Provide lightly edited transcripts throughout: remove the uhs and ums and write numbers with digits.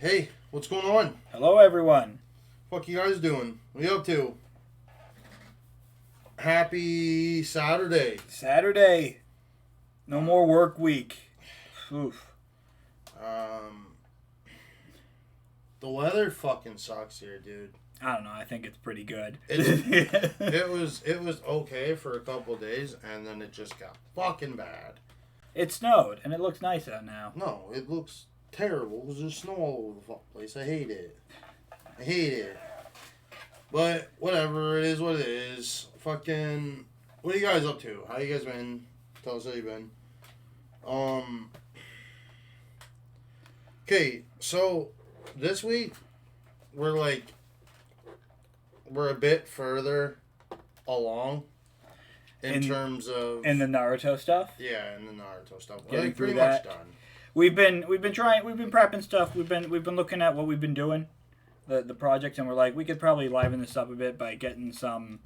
Hey, what's going on? Hello, everyone. Fuck you guys doing? What you up to? Happy Saturday. Saturday. No more work week. Oof. Um, the weather fucking sucks here, dude. I don't know. I think it's pretty good. It was okay for a couple days, and then it just got fucking bad. It snowed, and it looks nice out now. No, it looks terrible. There's just snow all over the fuck place. I hate it. I hate it. But whatever, it is what it is. Fucking, what are you guys up to? How you guys been? Tell us how you been. Okay, so this week we're a bit further along in terms of In the Naruto stuff. yeah, in the Naruto stuff. We're Getting through pretty that. much done. We've been prepping stuff. We've been looking at what we've been doing, the projects, and we're like, we could probably liven this up a bit by getting some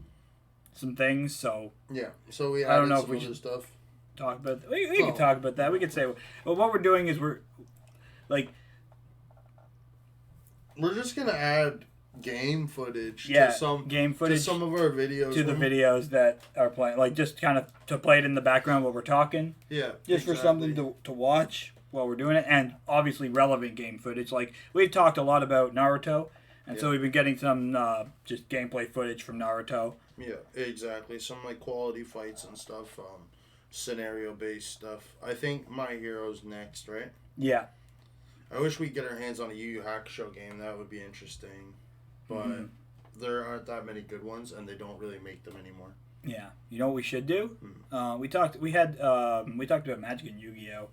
things. So Yeah, so we I don't added know if some we other should stuff. talk about. We could talk about that. We could say, well, what we're doing is we're just gonna add game footage yeah, to some game footage to some of our videos to the videos that are playing, like just kind of to play it in the background while we're talking. Yeah, Just for something to watch while we're doing it, and obviously relevant game footage. Like, we've talked a lot about Naruto, and so we've been getting some just gameplay footage from Naruto. Yeah, exactly. Some like quality fights and stuff, scenario based stuff. I think My Hero's next, right? Yeah. I wish we could get our hands on a Yu Yu Hakusho game. That would be interesting, but there aren't that many good ones, and they don't really make them anymore. Yeah. You know what we should do? We talked about Magic and Yu-Gi-Oh!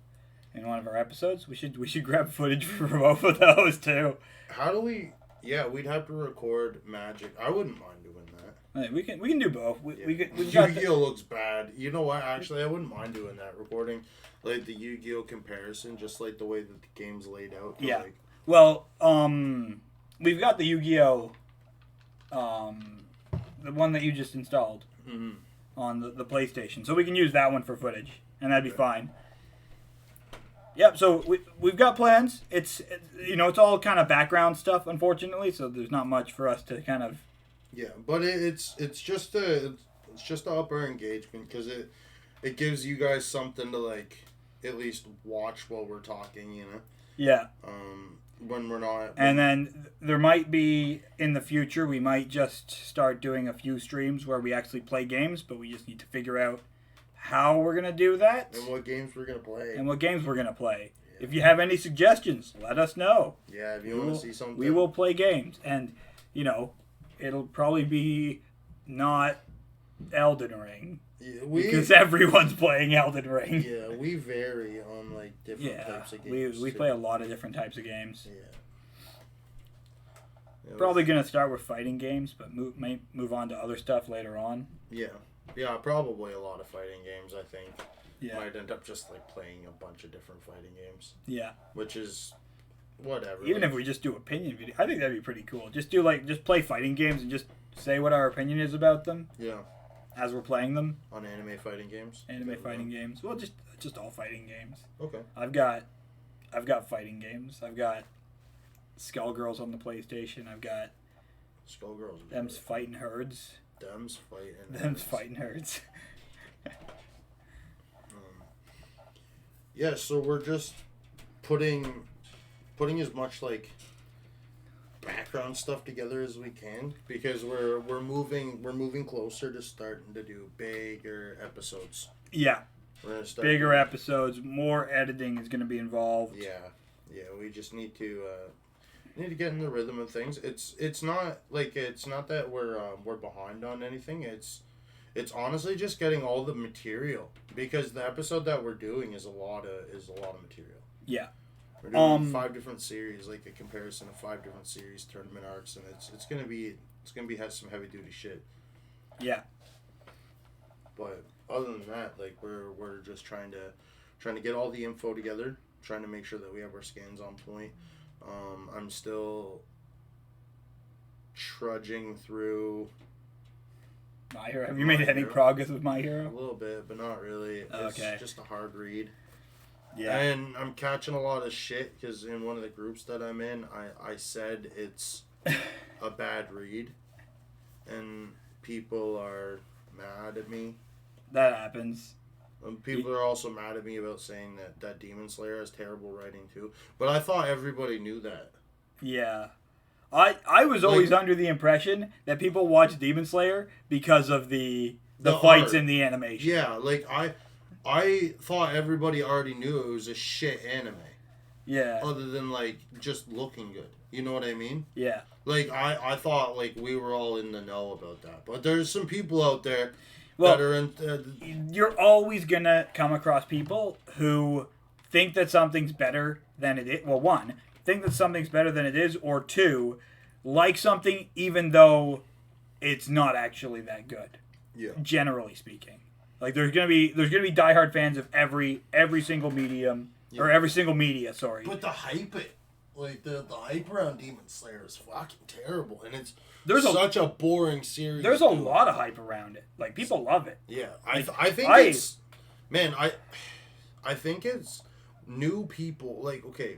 In one of our episodes. We should grab footage for both of those too. How do we? Yeah, we'd have to record Magic. I wouldn't mind doing that. Hey, we can do both. Yu-Gi-Oh looks bad. You know what? Actually, I wouldn't mind doing that. Recording like the Yu-Gi-Oh comparison, just like the way that the game's laid out. Yeah. Like, Well, we've got the Yu-Gi-Oh, the one that you just installed on the PlayStation, so we can use that one for footage, and that'd be fine. Yep. So we've got plans. It's all kind of background stuff, unfortunately. So there's not much for us to kind of. yeah, but it's just to up our engagement because it gives you guys something to like at least watch while we're talking. You know. Yeah. When we're not. And then there might be, in the future, we might just start doing a few streams where we actually play games, but we just need to figure out how we're going to do that. And what games we're going to play. Yeah. If you have any suggestions, let us know. Yeah, if you want to see something. We will play games. And, it'll probably be not Elden Ring. Yeah, because everyone's playing Elden Ring. Yeah, we vary on like different types of games. We play a lot of different types of games. Yeah. Probably gonna start with fighting games, but move on to other stuff later on. Yeah, probably a lot of fighting games. I think. Yeah. Might end up just like playing a bunch of different fighting games. Yeah. Which is whatever. Even if we just do opinion video, I think that'd be pretty cool. Just play fighting games and just say what our opinion is about them. Yeah. As we're playing them. On anime fighting games. Games. Well, just all fighting games. Okay. I've got fighting games. I've got Skullgirls on the PlayStation. I've got Skullgirls. Them's fighting herds. Them's fighting herds. Yeah, so we're just putting as much like background stuff together as we can because we're moving closer to starting to do bigger episodes. Yeah. We're gonna start bigger episodes, more editing is going to be involved. Yeah, we just need to get in the rhythm of things. It's not that we're behind on anything. It's honestly just getting all the material because the episode that we're doing is a lot of material. Yeah. We're doing 5 different series, like a comparison of 5 different series tournament arcs, and it's gonna be has some heavy duty shit. Yeah. But other than that, like we're just trying to get all the info together, trying to make sure that we have our scans on point. I'm still trudging through My Hero. Have you made any progress with My a Hero? little bit, but not really. Okay. It's just a hard read. Yeah. And I'm catching a lot of shit because in one of the groups that I'm in, I said it's a bad read. And people are mad at me. That happens. People are also mad at me about saying that Demon Slayer has terrible writing too. But I thought everybody knew that. Yeah. I was always under the impression that people watch Demon Slayer because of the fights art. in the animation. Yeah, like I thought everybody already knew it was a shit anime. Yeah. Other than like just looking good. You know what I mean? Yeah. Like I thought like we were all in the know about that. But there's some people out there that are in you're always going to come across people who think that something's better than it is. Well, one, think that something's better than it is, or two, like something even though it's not actually that good. Yeah. Generally speaking. Like there's gonna be diehard fans of every single medium or every single media. Sorry. But the hype, the hype around Demon Slayer is fucking terrible, and it's such a boring series. There's a lot of hype around it. Like people love it. Yeah, I think it's new people. Like okay,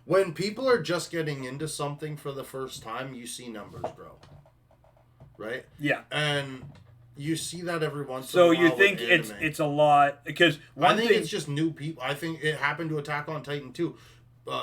when people are just getting into something for the first time, you see numbers grow, right? Yeah, and you see that every once in a while. So you think it's a lot because I think it's just new people. I think it happened to Attack on Titan too.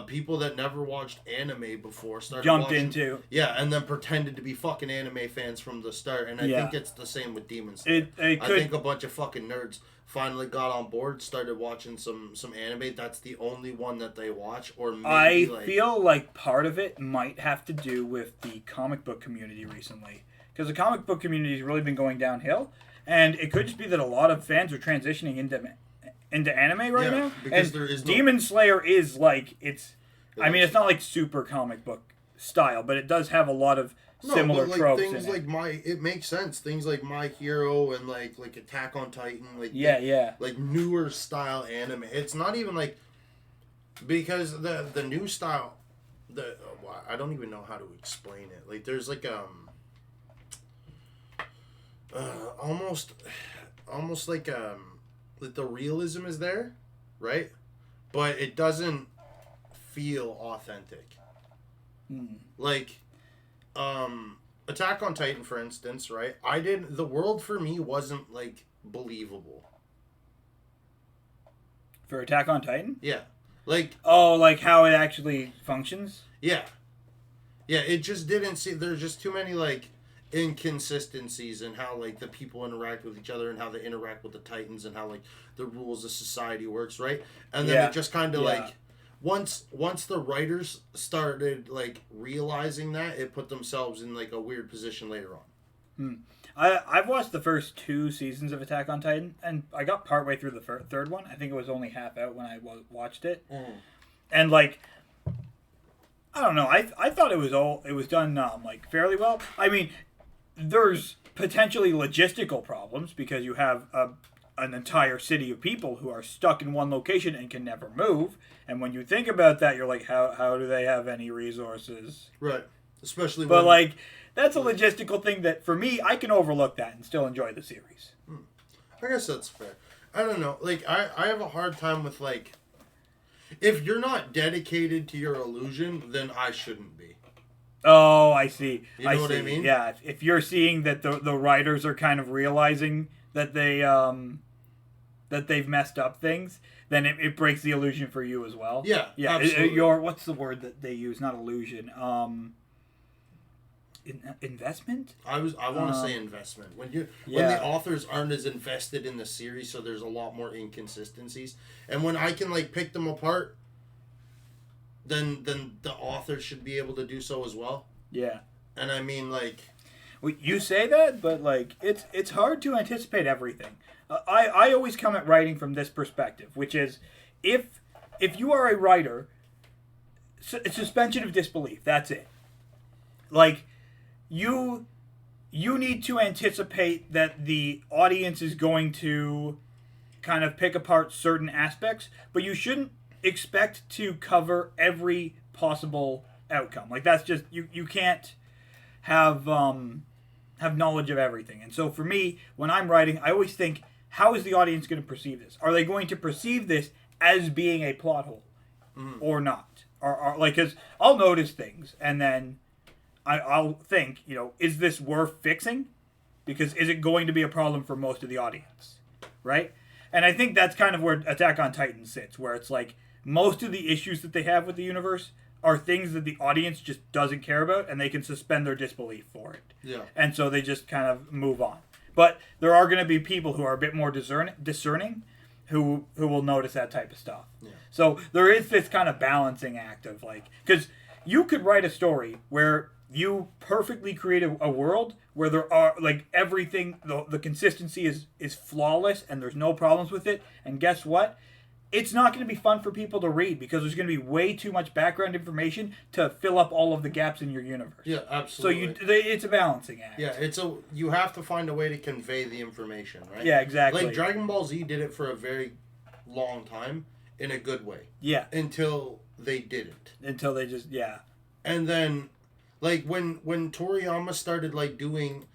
People that never watched anime before jumped into and then pretended to be fucking anime fans from the start. And I think it's the same with Demon Slayer. I think a bunch of fucking nerds finally got on board, started watching some anime. That's the only one that they watch. Or maybe I feel like part of it might have to do with the comic book community recently. Because the comic book community has really been going downhill, and it could just be that a lot of fans are transitioning into anime right now. Because and Demon Slayer is like it's not like super comic book style, but it does have a lot of similar tropes. Things in like it makes sense. Things like My Hero and like Attack on Titan, like like newer style anime. It's not even like because the new style, I don't even know how to explain it. Like there's like almost like the realism is there, right? But it doesn't feel authentic. Like Attack on Titan, for instance, right? The world for me wasn't like believable. For Attack on Titan? Yeah. Like like how it actually functions? Yeah. Yeah, it just didn't see there's just too many like inconsistencies in how like the people interact with each other and how they interact with the Titans and how like the rules of society works, right? And then it just kind of like once the writers started like realizing that, it put themselves in like a weird position later on. I've watched the first 2 seasons of Attack on Titan, and I got partway through the third one. I think it was only half out when I watched it, and like I don't know, I thought it was done like fairly well. I mean, there's potentially logistical problems because you have an entire city of people who are stuck in one location and can never move. And when you think about that, you're like, how do they have any resources? Right. Especially but like, that's a logistical thing that, for me, I can overlook that and still enjoy the series. I guess that's fair. I don't know. Like, I have a hard time with, like, if you're not dedicated to your illusion, then I shouldn't be. Oh, I see. You know what I mean? Yeah. If you're seeing that the writers are kind of realizing that they that they've messed up things, then it breaks the illusion for you as well. Yeah. Yeah. Absolutely. What's the word that they use? Not illusion. Investment? I want to say investment. When the authors aren't as invested in the series, so there's a lot more inconsistencies. And when I can like pick them apart, then the author should be able to do so as well. Yeah. And I mean like, you say that, but like it's hard to anticipate everything. I always come at writing from this perspective, which is if you are a writer, suspension of disbelief. That's it. Like you need to anticipate that the audience is going to kind of pick apart certain aspects, but you shouldn't expect to cover every possible outcome. Like that's just you can't have knowledge of everything. And so for me, when I'm writing, I always think how is the audience going to perceive this? Are they going to perceive this as being a plot hole or not? Or like, because I'll notice things and then I'll think, is this worth fixing? Because is it going to be a problem for most of the audience, right? And I think that's kind of where Attack on Titan sits, where it's like most of the issues that they have with the universe are things that the audience just doesn't care about, and they can suspend their disbelief for it. Yeah. And so they just kind of move on. But there are going to be people who are a bit more discerning who will notice that type of stuff. Yeah. So there is this kind of balancing act of like, because you could write a story where you perfectly create a world where there are like everything, the consistency is flawless and there's no problems with it. And guess what? It's not going to be fun for people to read because there's going to be way too much background information to fill up all of the gaps in your universe. Yeah, absolutely. So it's a balancing act. Yeah, you have to find a way to convey the information, right? Yeah, exactly. Like Dragon Ball Z did it for a very long time in a good way. Yeah. Until they didn't. Until they just, yeah. And then, like, when Toriyama started, like, doing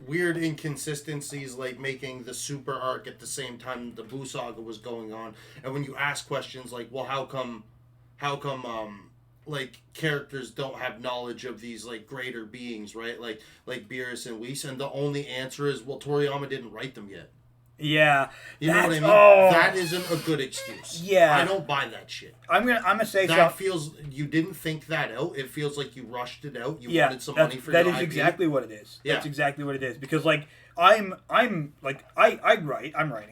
weird inconsistencies, like making the super arc at the same time the Buu Saga was going on, and when you ask questions like, well, how come like characters don't have knowledge of these like greater beings, right? Like Beerus and Whis, and the only answer is, well, Toriyama didn't write them yet. Yeah, you know what I mean. Oh, that isn't a good excuse. Yeah, I don't buy that shit. I'm gonna say that feels you didn't think that out. It feels like you rushed it out. You wanted some money for that your is IP. exactly what it is. Yeah. That's exactly what it is. Because like I'm writing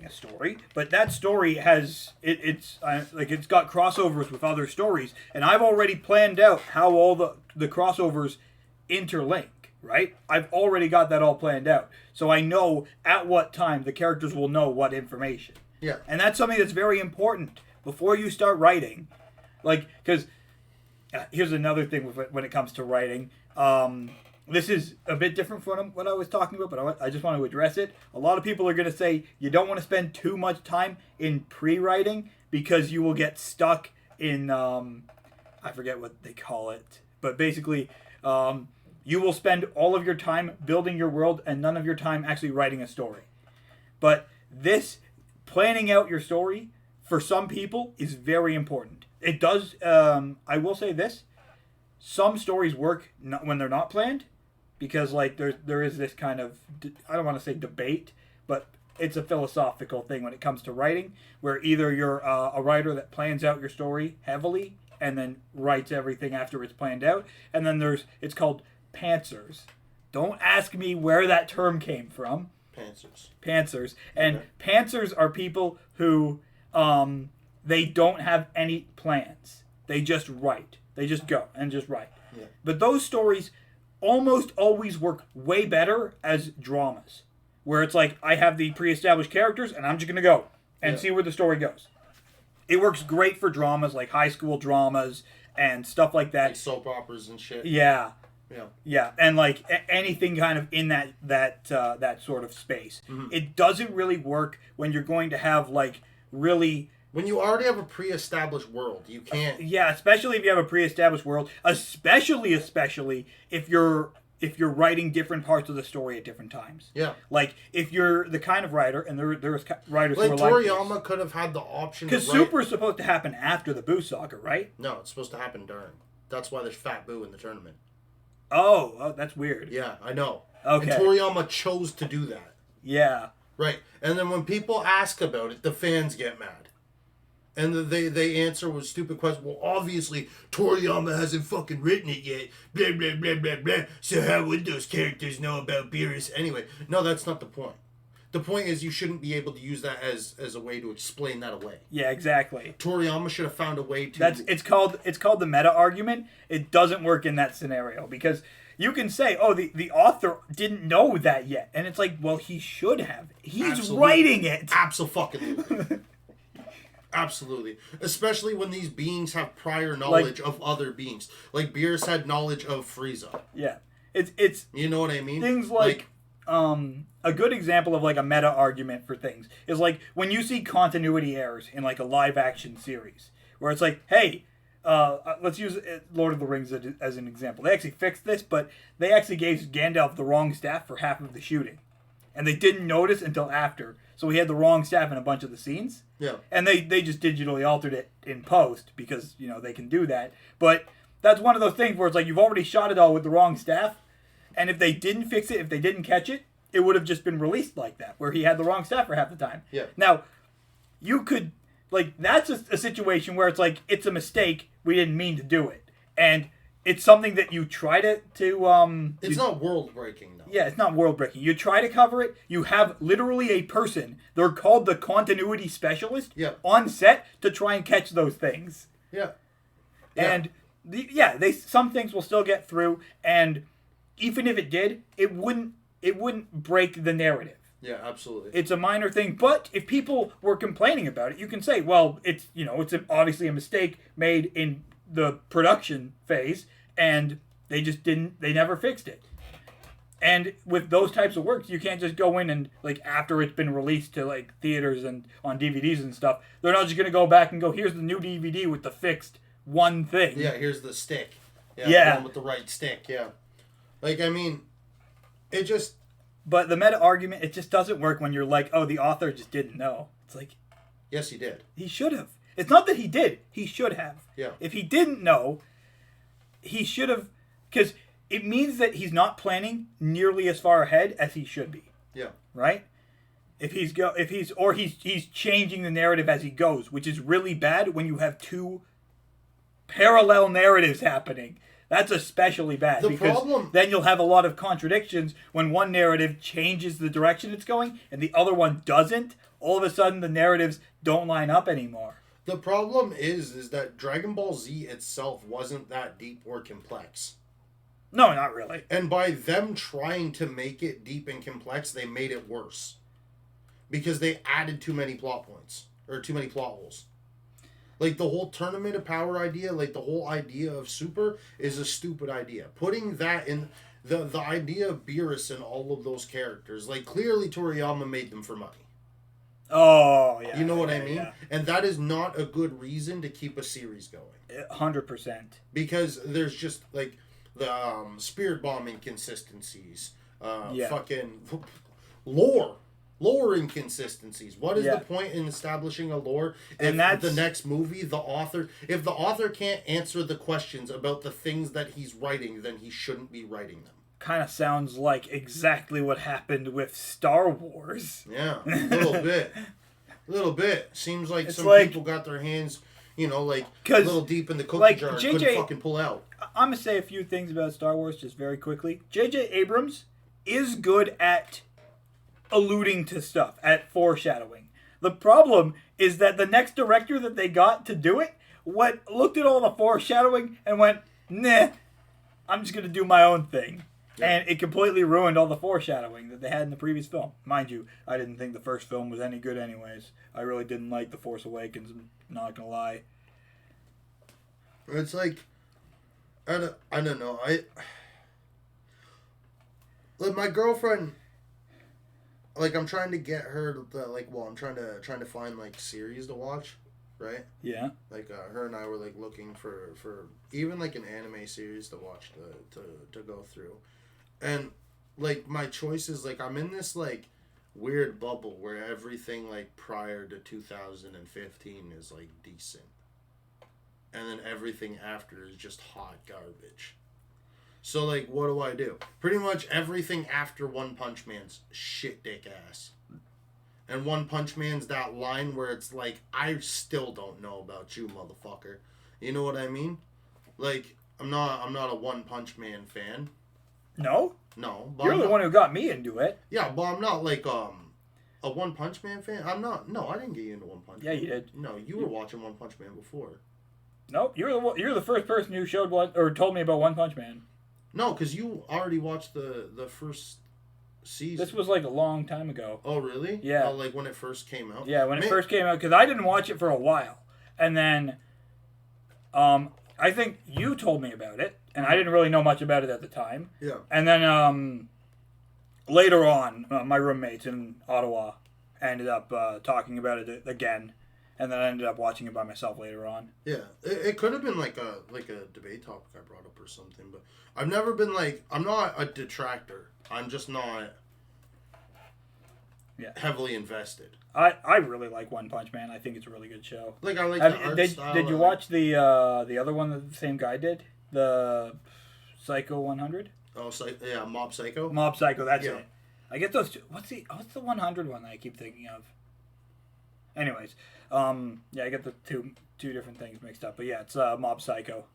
a story, but that story has it's got crossovers with other stories, and I've already planned out how all the crossovers interlink. Right? I've already got that all planned out. So I know at what time the characters will know what information. Yeah. And that's something that's very important before you start writing. Like, because here's another thing when it comes to writing. This is a bit different from what I was talking about, but I just want to address it. A lot of people are going to say you don't want to spend too much time in pre-writing because you will get stuck in, I forget what they call it, but basically... you will spend all of your time building your world and none of your time actually writing a story. But this, planning out your story, for some people, is very important. It does, I will say this, some stories work when they're not planned, because like there is this kind of, I don't want to say debate, but it's a philosophical thing when it comes to writing, where either you're a writer that plans out your story heavily and then writes everything after it's planned out, and then it's called pantsers. Don't ask me where that term came from. Pantsers. And okay. Pantsers are people who they don't have any plans. They just write. They just go and just write. Yeah. But those stories almost always work way better as dramas, where it's like I have the pre-established characters and I'm just going to go and see where the story goes. It works great for dramas like high school dramas and stuff like that. Like soap operas and shit. Yeah. Yeah. Yeah, and like anything kind of in that sort of space. Mm-hmm. It doesn't really work when you're going to have like really... When you already have a pre-established world, you can't... Yeah, especially if you have a pre-established world. Especially if you're writing different parts of the story at different times. Yeah. Like, if you're the kind of writer, and there's writers like who are like Toriyama could have had the option because Super is supposed to happen after the Buu Saga, right? No, it's supposed to happen during. That's why there's Fat Buu in the tournament. Oh, that's weird. Yeah, I know. Okay. And Toriyama chose to do that. Yeah. Right. And then when people ask about it, the fans get mad. And they answer with stupid questions. Well, obviously, Toriyama hasn't fucking written it yet. Blah, blah, blah, blah, blah. So how would those characters know about Beerus? Anyway, no, that's not the point. The point is you shouldn't be able to use that as a way to explain that away. Yeah, exactly. Toriyama should have found a way to... It's called the meta argument. It doesn't work in that scenario because you can say, oh, the author didn't know that yet. And it's like, well, he should have. He's writing it. Absolutely. Absolutely. Especially when these beings have prior knowledge of other beings. Like Beerus had knowledge of Frieza. Yeah. It's you know what I mean? Things like a good example of like a meta argument for things is like when you see continuity errors in like a live action series where it's like, hey, let's use Lord of the Rings as an example. They actually fixed this, but they actually gave Gandalf the wrong staff for half of the shooting. and they didn't notice until after. So he had the wrong staff in a bunch of the scenes. Yeah. And they just digitally altered it in post because, they can do that. But that's one of those things where it's like you've already shot it all with the wrong staff. And if they didn't fix it, if they didn't catch it, it would have just been released like that, where he had the wrong staff for half the time. Yeah. Now, you could, that's a situation where it's like, it's a mistake. We didn't mean to do it. And it's something that you try to it's not world breaking though. Yeah, it's not world breaking. You try to cover it. You have literally a person. They're called the continuity specialist on set to try and catch those things. Yeah. And some things will still get through, and even if it did, it wouldn't break the narrative. Yeah, absolutely. It's a minor thing, but if people were complaining about it, you can say, well, it's obviously a mistake made in the production phase, and they never fixed it. And with those types of works, you can't just go in and, after it's been released to, theaters and on DVDs and stuff, they're not just going to go back and go, here's the new DVD with the fixed one thing. Yeah, here's the stick. Yeah. The one with the right stick, yeah. It just... But the meta argument, it just doesn't work when you're like, oh, the author just didn't know. It's like... Yes, he did. He should have. It's not that he did. He should have. Yeah. If he didn't know, he should have... Because it means that he's not planning nearly as far ahead as he should be. Yeah. Right? He's changing the narrative as he goes, which is really bad when you have two parallel narratives happening. That's especially bad then you'll have a lot of contradictions when one narrative changes the direction it's going and the other one doesn't. All of a sudden, the narratives don't line up anymore. The problem is that Dragon Ball Z itself wasn't that deep or complex. No, not really. And by them trying to make it deep and complex, they made it worse. Because they added too many plot points. Or too many plot holes. The whole Tournament of Power idea, the whole idea of Super is a stupid idea. Putting that in... The idea of Beerus and all of those characters, clearly Toriyama made them for money. Oh, yeah. You know what I mean? Yeah. And that is not a good reason to keep a series going. 100%. Because there's just, the spirit bomb inconsistencies. Fucking lore inconsistencies. What is the point in establishing a lore if the next movie, if the author can't answer the questions about the things that he's writing, then he shouldn't be writing them. Kind of sounds like exactly what happened with Star Wars. Yeah, a little bit. Seems like people got their hands, a little deep in the cookie jar and couldn't fucking pull out. I'm going to say a few things about Star Wars just very quickly. J.J. Abrams is good at alluding to stuff, at foreshadowing. The problem is that the next director that they got to do it looked at all the foreshadowing and went, nah, I'm just going to do my own thing. And it completely ruined all the foreshadowing that they had in the previous film. Mind you, I didn't think the first film was any good anyways. I really didn't like The Force Awakens, I'm not going to lie. It's I don't know. My girlfriend, I'm trying to get her to, I'm trying to find, series to watch, right? Yeah. Her and I were, looking for even, an anime series to watch to go through. And, my choice is, I'm in this, weird bubble where everything, prior to 2015 is, decent. And then everything after is just hot garbage. So, what do? Pretty much everything after One Punch Man's shit dick ass. And One Punch Man's that line where it's I still don't know about you, motherfucker. You know what I mean? I'm not a One Punch Man fan. No? No. But you're the one who got me into it. Yeah, but I'm not a One Punch Man fan. I'm not. No, I didn't get you into One Punch Man. Yeah, you did. No, you were watching One Punch Man before. Nope, you're the first person who showed or told me about One Punch Man. No, because you already watched the first season. This was a long time ago. Oh, really? Yeah. Oh, when it first came out? Yeah, when it first came out, because I didn't watch it for a while. And then, I think you told me about it, and I didn't really know much about it at the time. Yeah. And then, later on, my roommates in Ottawa ended up talking about it again. And then I ended up watching it by myself later on. Yeah, it could have been a debate topic I brought up or something, but I've never been I'm not a detractor. I'm just not. heavily invested. I really like One Punch Man. I think it's a really good show. Like I like the art style. Did you watch the other one that the same guy did? The Psycho 100? Oh, yeah, Mob Psycho. Mob Psycho, that's it. I get those two. What's the 100 one that I keep thinking of? Anyways, yeah, I get the two different things mixed up. But yeah, it's Mob Psycho.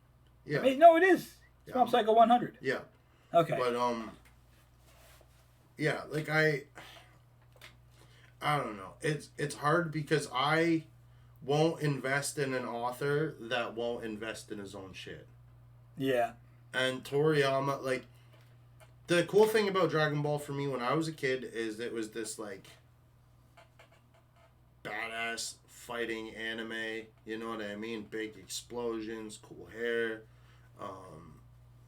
Yeah. No, it is. It's Mob Psycho 100. Yeah. Okay. But yeah, like I don't know. It's hard because I won't invest in an author that won't invest in his own shit. Yeah. And Toriyama, like, the cool thing about Dragon Ball for me when I was a kid is it was this, like, badass fighting anime. You know what I mean? Big explosions, cool hair,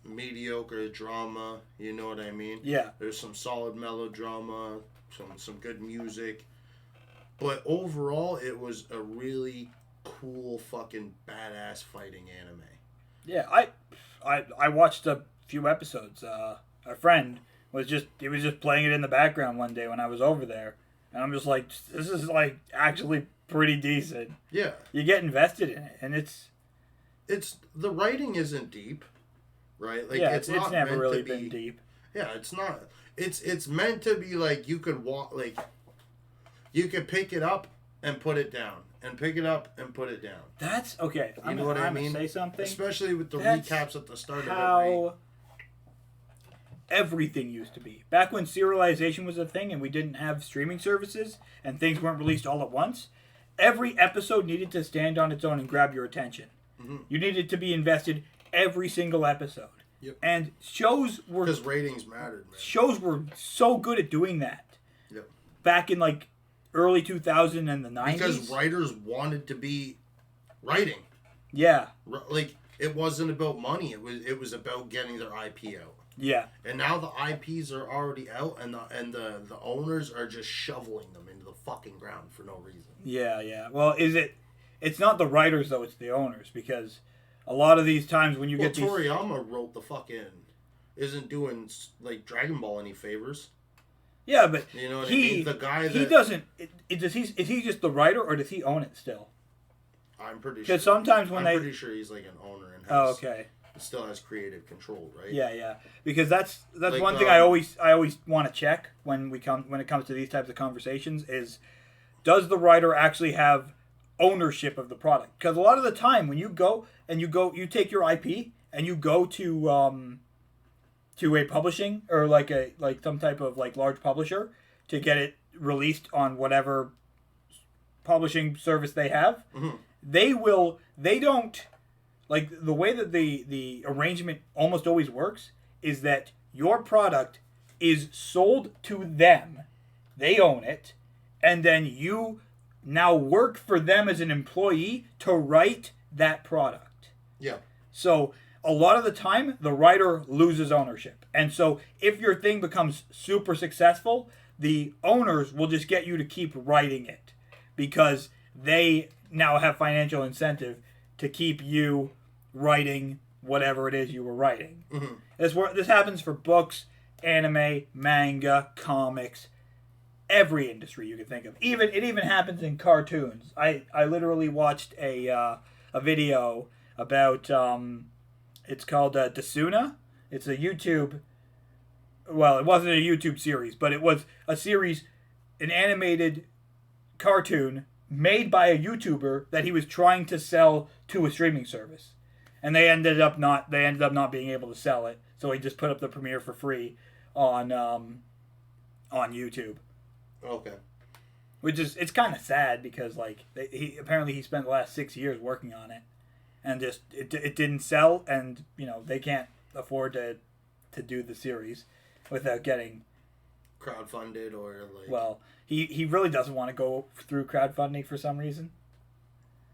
mediocre drama. You know what I mean? Yeah. There's some solid melodrama, some good music. But overall, it was a really cool fucking badass fighting anime. Yeah, I watched a few episodes. A friend was just playing it in the background one day when I was over there, and I'm just like, this is like actually pretty decent. Yeah, you get invested in it, and it's the writing isn't deep, right? Like it's not never meant really to been be deep. Yeah, it's not. It's meant to be like you could walk, like you could pick it up and put it down. And pick it up and put it down. That's okay. You know what I mean? Say something. Especially with the recaps at the start of how everything used to be. Back when serialization was a thing and we didn't have streaming services and things weren't released all at once, every episode needed to stand on its own and grab your attention. Mm-hmm. You needed to be invested every single episode. Yep. And shows were... Because ratings mattered, man. Shows were so good at doing that. Yep. Back in, like, early 2000 and the 90s. Because writers wanted to be writing. Yeah. Like, it wasn't about money. It was about getting their IP out. Yeah. And now the IPs are already out, and the owners are just shoveling them into the fucking ground for no reason. Yeah, yeah. Well, it's not the writers, though, it's the owners, because a lot of these times when you get these... Toriyama wrote the fucking... isn't doing, like, Dragon Ball any favors. Yeah, but you know what I mean? The guy that... He doesn't... Is he just the writer, or does he own it still? I'm pretty sure. Because sometimes when I'm pretty sure he's like an owner and has... Oh, okay. Still has creative control, right? Yeah, yeah. Because that's like, one thing I always want to check when it comes to these types of conversations is, does the writer actually have ownership of the product? Because a lot of the time when you you take your IP and you go to a publishing or like some type of like large publisher to get it released on whatever publishing service they have, mm-hmm. They don't. Like, the way that the arrangement almost always works is that your product is sold to them. They own it. And then you now work for them as an employee to write that product. Yeah. So, a lot of the time, the writer loses ownership. And so, if your thing becomes super successful, the owners will just get you to keep writing it. Because they now have financial incentive to keep you writing whatever it is you were writing. Mm-hmm. This happens for books, anime, manga, comics, every industry you can think of. It even happens in cartoons. I literally watched a video about it's called Dasuna. It's a YouTube. Well, it wasn't a YouTube series, but it was a series, an animated cartoon made by a YouTuber that he was trying to sell to a streaming service, and they ended up not being able to sell it. So he just put up the premiere for free on YouTube. Okay. Which is, it's kind of sad because like he spent the last 6 years working on it, and just it didn't sell, and they can't afford to do the series without getting crowdfunded or like. Well, he really doesn't want to go through crowdfunding for some reason.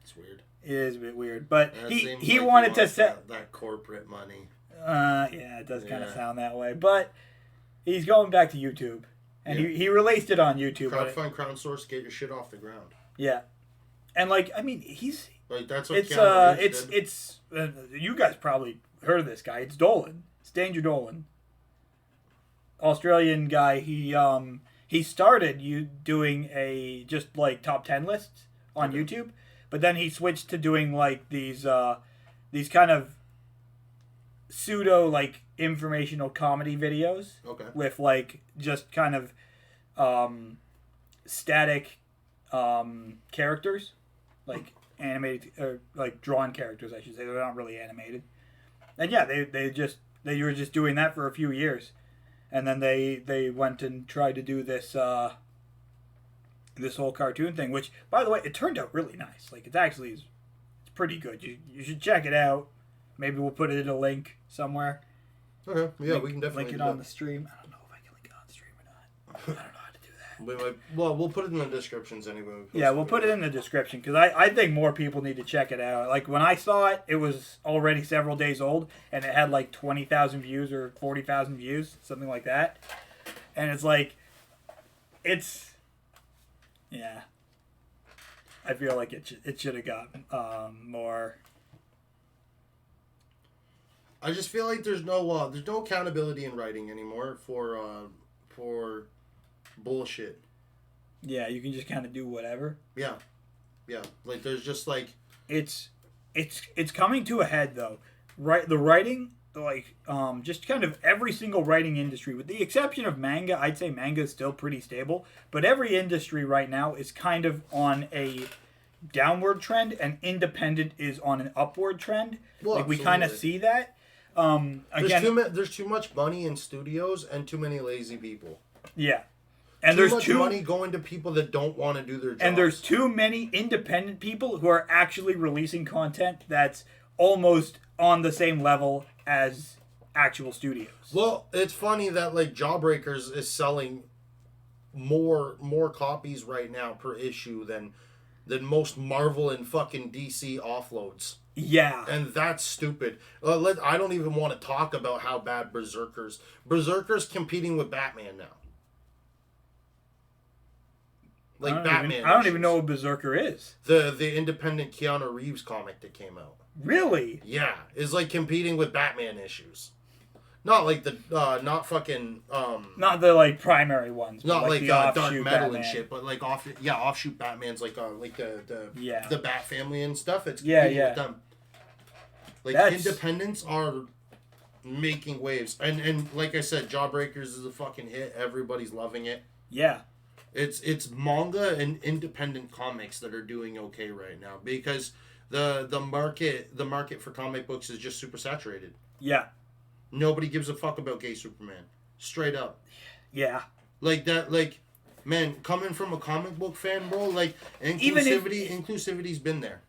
It's weird. It is a bit weird, but he like wanted to sell that corporate money. Yeah, it does kind of sound that way, but he's going back to YouTube, and he released it on YouTube. Crowdsource, get your shit off the ground. Yeah, and like I mean, he's like that's what it's you guys probably heard of this guy. It's Dolan. It's Danger Dolan. Australian guy. He he started doing just like top 10 lists on YouTube, but then he switched to doing like these kind of pseudo like informational comedy videos. Okay. With like just kind of static characters, like animated or like drawn characters, I should say. They're not really animated. And yeah, they were just doing that for a few years, and then they went and tried to do this this whole cartoon thing. Which, by the way, it turned out really nice. Like it's pretty good. You should check it out. Maybe we'll put it in a link somewhere. Okay, yeah, we can definitely link it on the stream. I don't know if I can link it on the stream or not. I don't know how to do that. We'll put it in the descriptions anyway. Yeah, we'll put it in the description because I think more people need to check it out. Like when I saw it, it was already several days old and it had like 20,000 views or 40,000 views, something like that. And it's like, yeah. I feel like it should have got more. I just feel like there's no accountability in writing anymore for bullshit. Yeah, you can just kind of do whatever. Yeah. Like there's just like it's coming to a head though. Right, the writing, like just kind of every single writing industry, with the exception of manga. I'd say manga is still pretty stable, but every industry right now is kind of on a downward trend, and independent is on an upward trend. Well, like we kind of see that. Again, there's too much money in studios and too many lazy people. Yeah. And there's too much money going to people that don't want to do their jobs. And there's too many independent people who are actually releasing content that's almost on the same level as actual studios. Well, it's funny that like Jawbreakers is selling more copies right now per issue than most Marvel and fucking DC offloads. Yeah. And that's stupid. I don't even want to talk about how bad Berserkers competing with Batman now. Like Batman. I don't even know what Berserker is. The independent Keanu Reeves comic that came out. Really? Yeah, is like competing with Batman issues. Not like not fucking not the like primary ones. Not like Dark Metal Batman. And shit, but like offshoot Batman's like the Bat family and stuff. It's competing with them. Like independents are making waves, and like I said, Jawbreakers is a fucking hit. Everybody's loving it. Yeah. It's manga and independent comics that are doing okay right now because the market for comic books is just super saturated. Yeah. Nobody gives a fuck about gay Superman. Straight up. Yeah. Like that, like, man, coming from a comic book fan, bro, like, inclusivity's been there.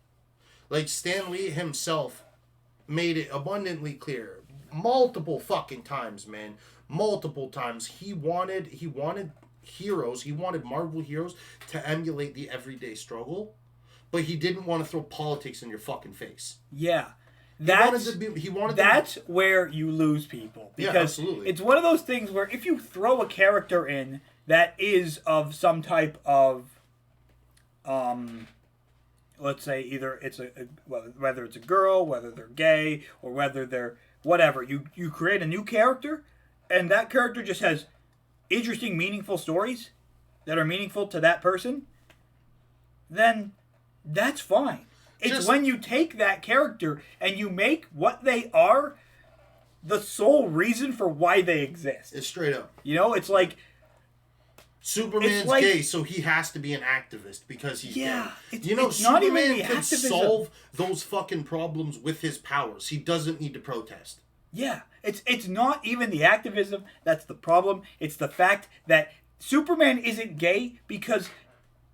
Like, Stan Lee himself made it abundantly clear multiple fucking times, man. Multiple times. He wanted heroes, he wanted Marvel heroes to emulate the everyday struggle, but he didn't want to throw politics in your fucking face. Yeah. That's where you lose people. Because absolutely. It's one of those things where if you throw a character in that is of some type of, let's say either it's whether it's a girl, whether they're gay, or whether they're whatever, you create a new character, and that character just has interesting, meaningful stories that are meaningful to that person, then that's fine. It's when you take that character and you make what they are the sole reason for why they exist. It's straight up. You know, it's like Superman's gay, so he has to be an activist because he's gay. You know, it's Superman not even the can activism. solve those fucking problems with his powers. He doesn't need to protest. Yeah, it's not even the activism that's the problem. It's the fact that Superman isn't gay because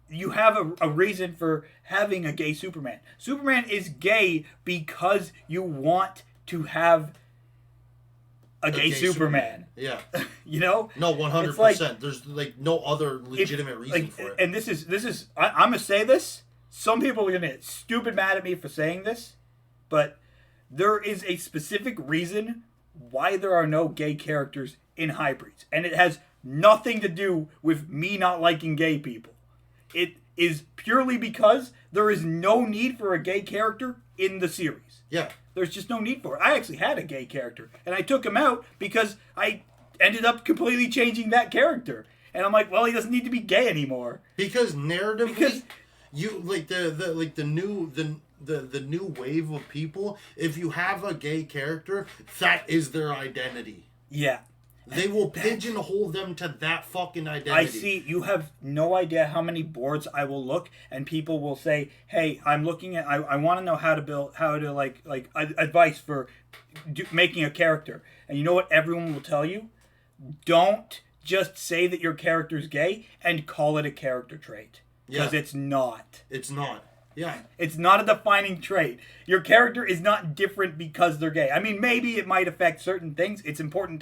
you have a reason for having a gay Superman. Superman is gay because you want to have a gay Superman. Yeah. You know? No, 100%. There's like no other legitimate reason for it. And this is I'm gonna say this. Some people are gonna get stupid mad at me for saying this, but there is a specific reason why there are no gay characters in Hybrids, and it has nothing to do with me not liking gay people. It is purely because there is no need for a gay character in the series. Yeah. There's just no need for it. I actually had a gay character, and I took him out because I ended up completely changing that character. And I'm like, well, he doesn't need to be gay anymore. Because narratively, you like the new wave of people. If you have a gay character, that is their identity. Yeah. They will pigeonhole them to that fucking identity. I see. You have no idea how many boards I will look, and people will say, "Hey, I'm looking at. I want to know how to like advice for making a character." And you know what? Everyone will tell you, don't just say that your character's gay and call it a character trait, because it's not. It's not. Yeah. It's not a defining trait. Your character is not different because they're gay. I mean, maybe it might affect certain things. It's important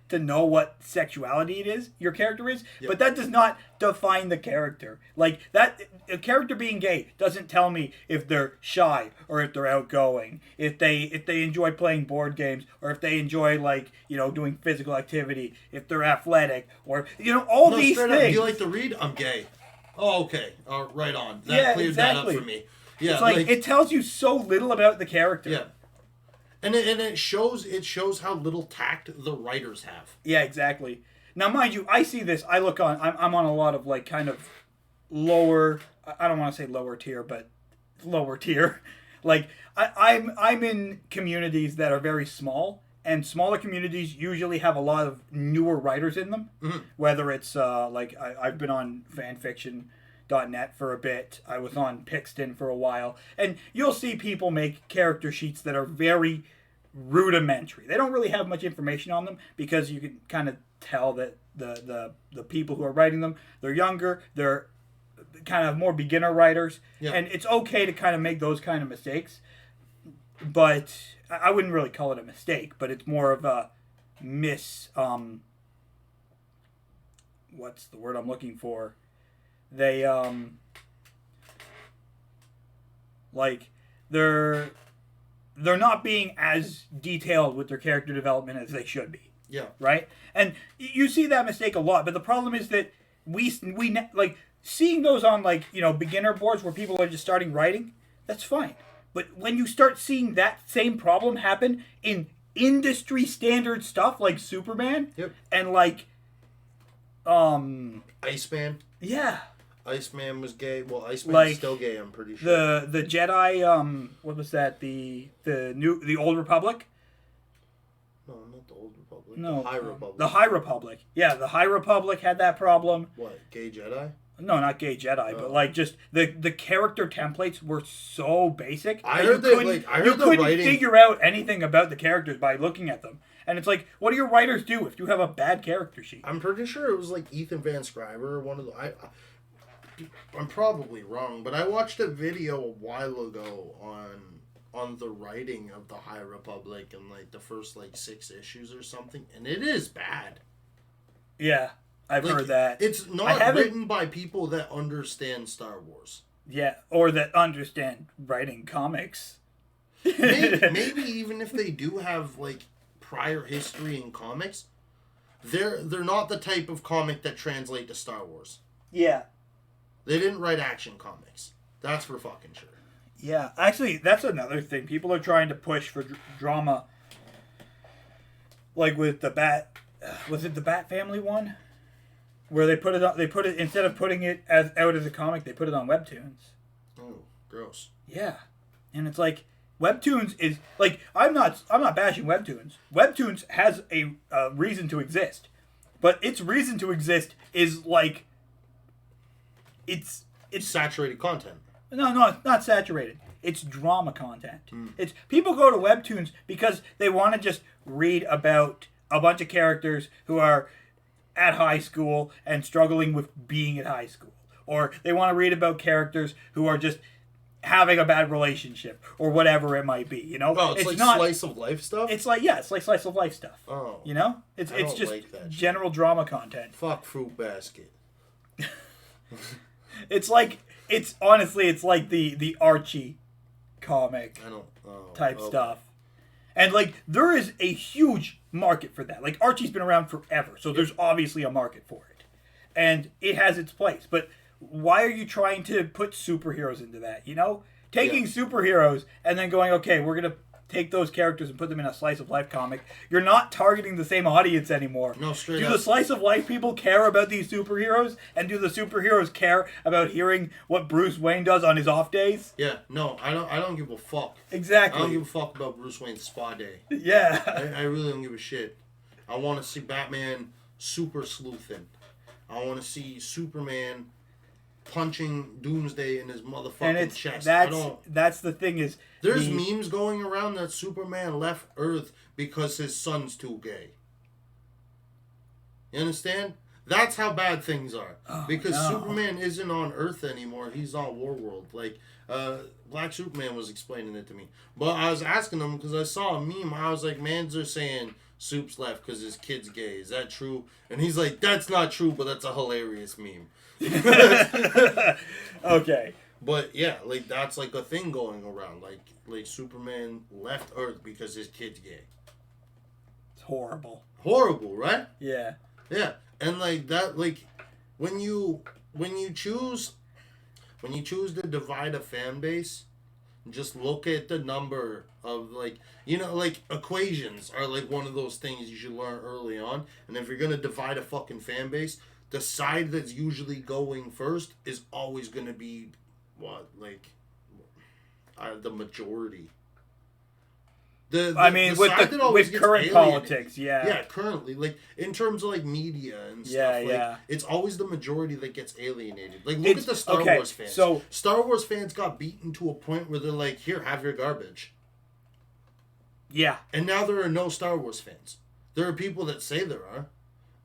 to know what sexuality it is, your character is, but that does not define the character. Like, that, a character being gay doesn't tell me if they're shy or if they're outgoing, if they enjoy playing board games, or if they enjoy, like, doing physical activity, if they're athletic, or, all these things. Do you like to read? I'm gay. Oh, okay. Right on. That cleared that up for me. Yeah, it's like, it tells you so little about the character. Yeah. And it shows how little tact the writers have. Yeah, exactly. Now, mind you, I see this. I'm on a lot of, like, kind of lower. I don't want to say lower tier, but lower tier. Like, I'm in communities that are very small, and smaller communities usually have a lot of newer writers in them. Mm-hmm. Whether it's like I've been on fanfiction.net for a bit. I was on Pixton for a while. And you'll see people make character sheets that are very rudimentary. They don't really have much information on them, because you can kind of tell that the people who are writing them, they're younger, they're kind of more beginner writers. Yeah. And it's okay to kind of make those kind of mistakes. But I wouldn't really call it a mistake, but it's more of a what's the word I'm looking for? They like they're not being as detailed with their character development as they should be. Yeah. Right? And you see that mistake a lot, but the problem is that we like seeing those on, like, beginner boards where people are just starting writing, that's fine. But when you start seeing that same problem happen in industry standard stuff like Superman, and like Iceman. Yeah. Iceman was gay. Well, Iceman's still gay, I'm pretty sure. The Jedi, what was that? The Old Republic? No, not the Old Republic. No. The High Republic. The High Republic. Yeah, the High Republic had that problem. What, gay Jedi? No, not gay Jedi, but like just the character templates were so basic. I heard you couldn't figure out anything about the characters by looking at them. And it's like, what do your writers do if you have a bad character sheet? I'm pretty sure it was like Ethan Van Sciver or one of the... I'm probably wrong, but I watched a video a while ago on the writing of the High Republic and like the first like 6 issues or something, and it is bad. Yeah, I've heard that. It's not written by people that understand Star Wars. Yeah, or that understand writing comics. maybe even if they do have like prior history in comics, they're not the type of comic that translate to Star Wars. Yeah. They didn't write action comics. That's for fucking sure. Yeah, actually, that's another thing. People are trying to push for drama. Like with the Bat... was it the Bat Family one? Where they put it instead of putting it out as a comic, they put it on Webtoons. Oh, gross. Yeah. And it's like, Webtoons is... Like, I'm not bashing Webtoons. Webtoons has a reason to exist. But its reason to exist is like... It's saturated content. No, it's not saturated. It's drama content. It's people go to Webtoons because they want to just read about a bunch of characters who are at high school and struggling with being at high school. Or they want to read about characters who are just having a bad relationship or whatever it might be, Oh, it's like not slice of life stuff? It's like slice of life stuff. Oh. It's just like general drama content. Fuck Fruit Basket. It's like it's like the Archie comic type stuff. And like there is a huge market for that. Like Archie's been around forever, so there's obviously a market for it. And it has its place. But why are you trying to put superheroes into that, Taking superheroes and then going, okay, we're going to take those characters and put them in a slice of life comic, you're not targeting the same audience anymore. No, straight Do up. the slice of life people care about these superheroes? And do the superheroes care about hearing what Bruce Wayne does on his off days? Yeah, no, I don't give a fuck. Exactly. I don't give a fuck about Bruce Wayne's spa day. Yeah. I really don't give a shit. I want to see Batman super sleuthing. I want to see Superman punching Doomsday in his motherfucking chest. That's the thing is... There's memes going around that Superman left Earth because his son's too gay. You understand? That's how bad things are. Because Superman isn't on Earth anymore. He's on Warworld. Like, Black Superman was explaining it to me. But I was asking him because I saw a meme. I was like, mans are saying Soup's left because his kid's gay. Is that true? And he's like, that's not true, but that's a hilarious meme. Okay. But yeah, like that's like a thing going around. Like Superman left Earth because his kid's gay. It's horrible. Horrible, right? Yeah. Yeah. And like that, like when you choose to divide a fan base, just look at the number of like equations are like one of those things you should learn early on. And if you're gonna divide a fucking fan base, the side that's usually going first is always gonna be the majority. With current politics, yeah. Yeah, currently, like, in terms of, like, media and stuff, it's always the majority that gets alienated. Like, look at the Star Wars fans. So, Star Wars fans got beaten to a point where they're like, here, have your garbage. Yeah. And now there are no Star Wars fans. There are people that say there are,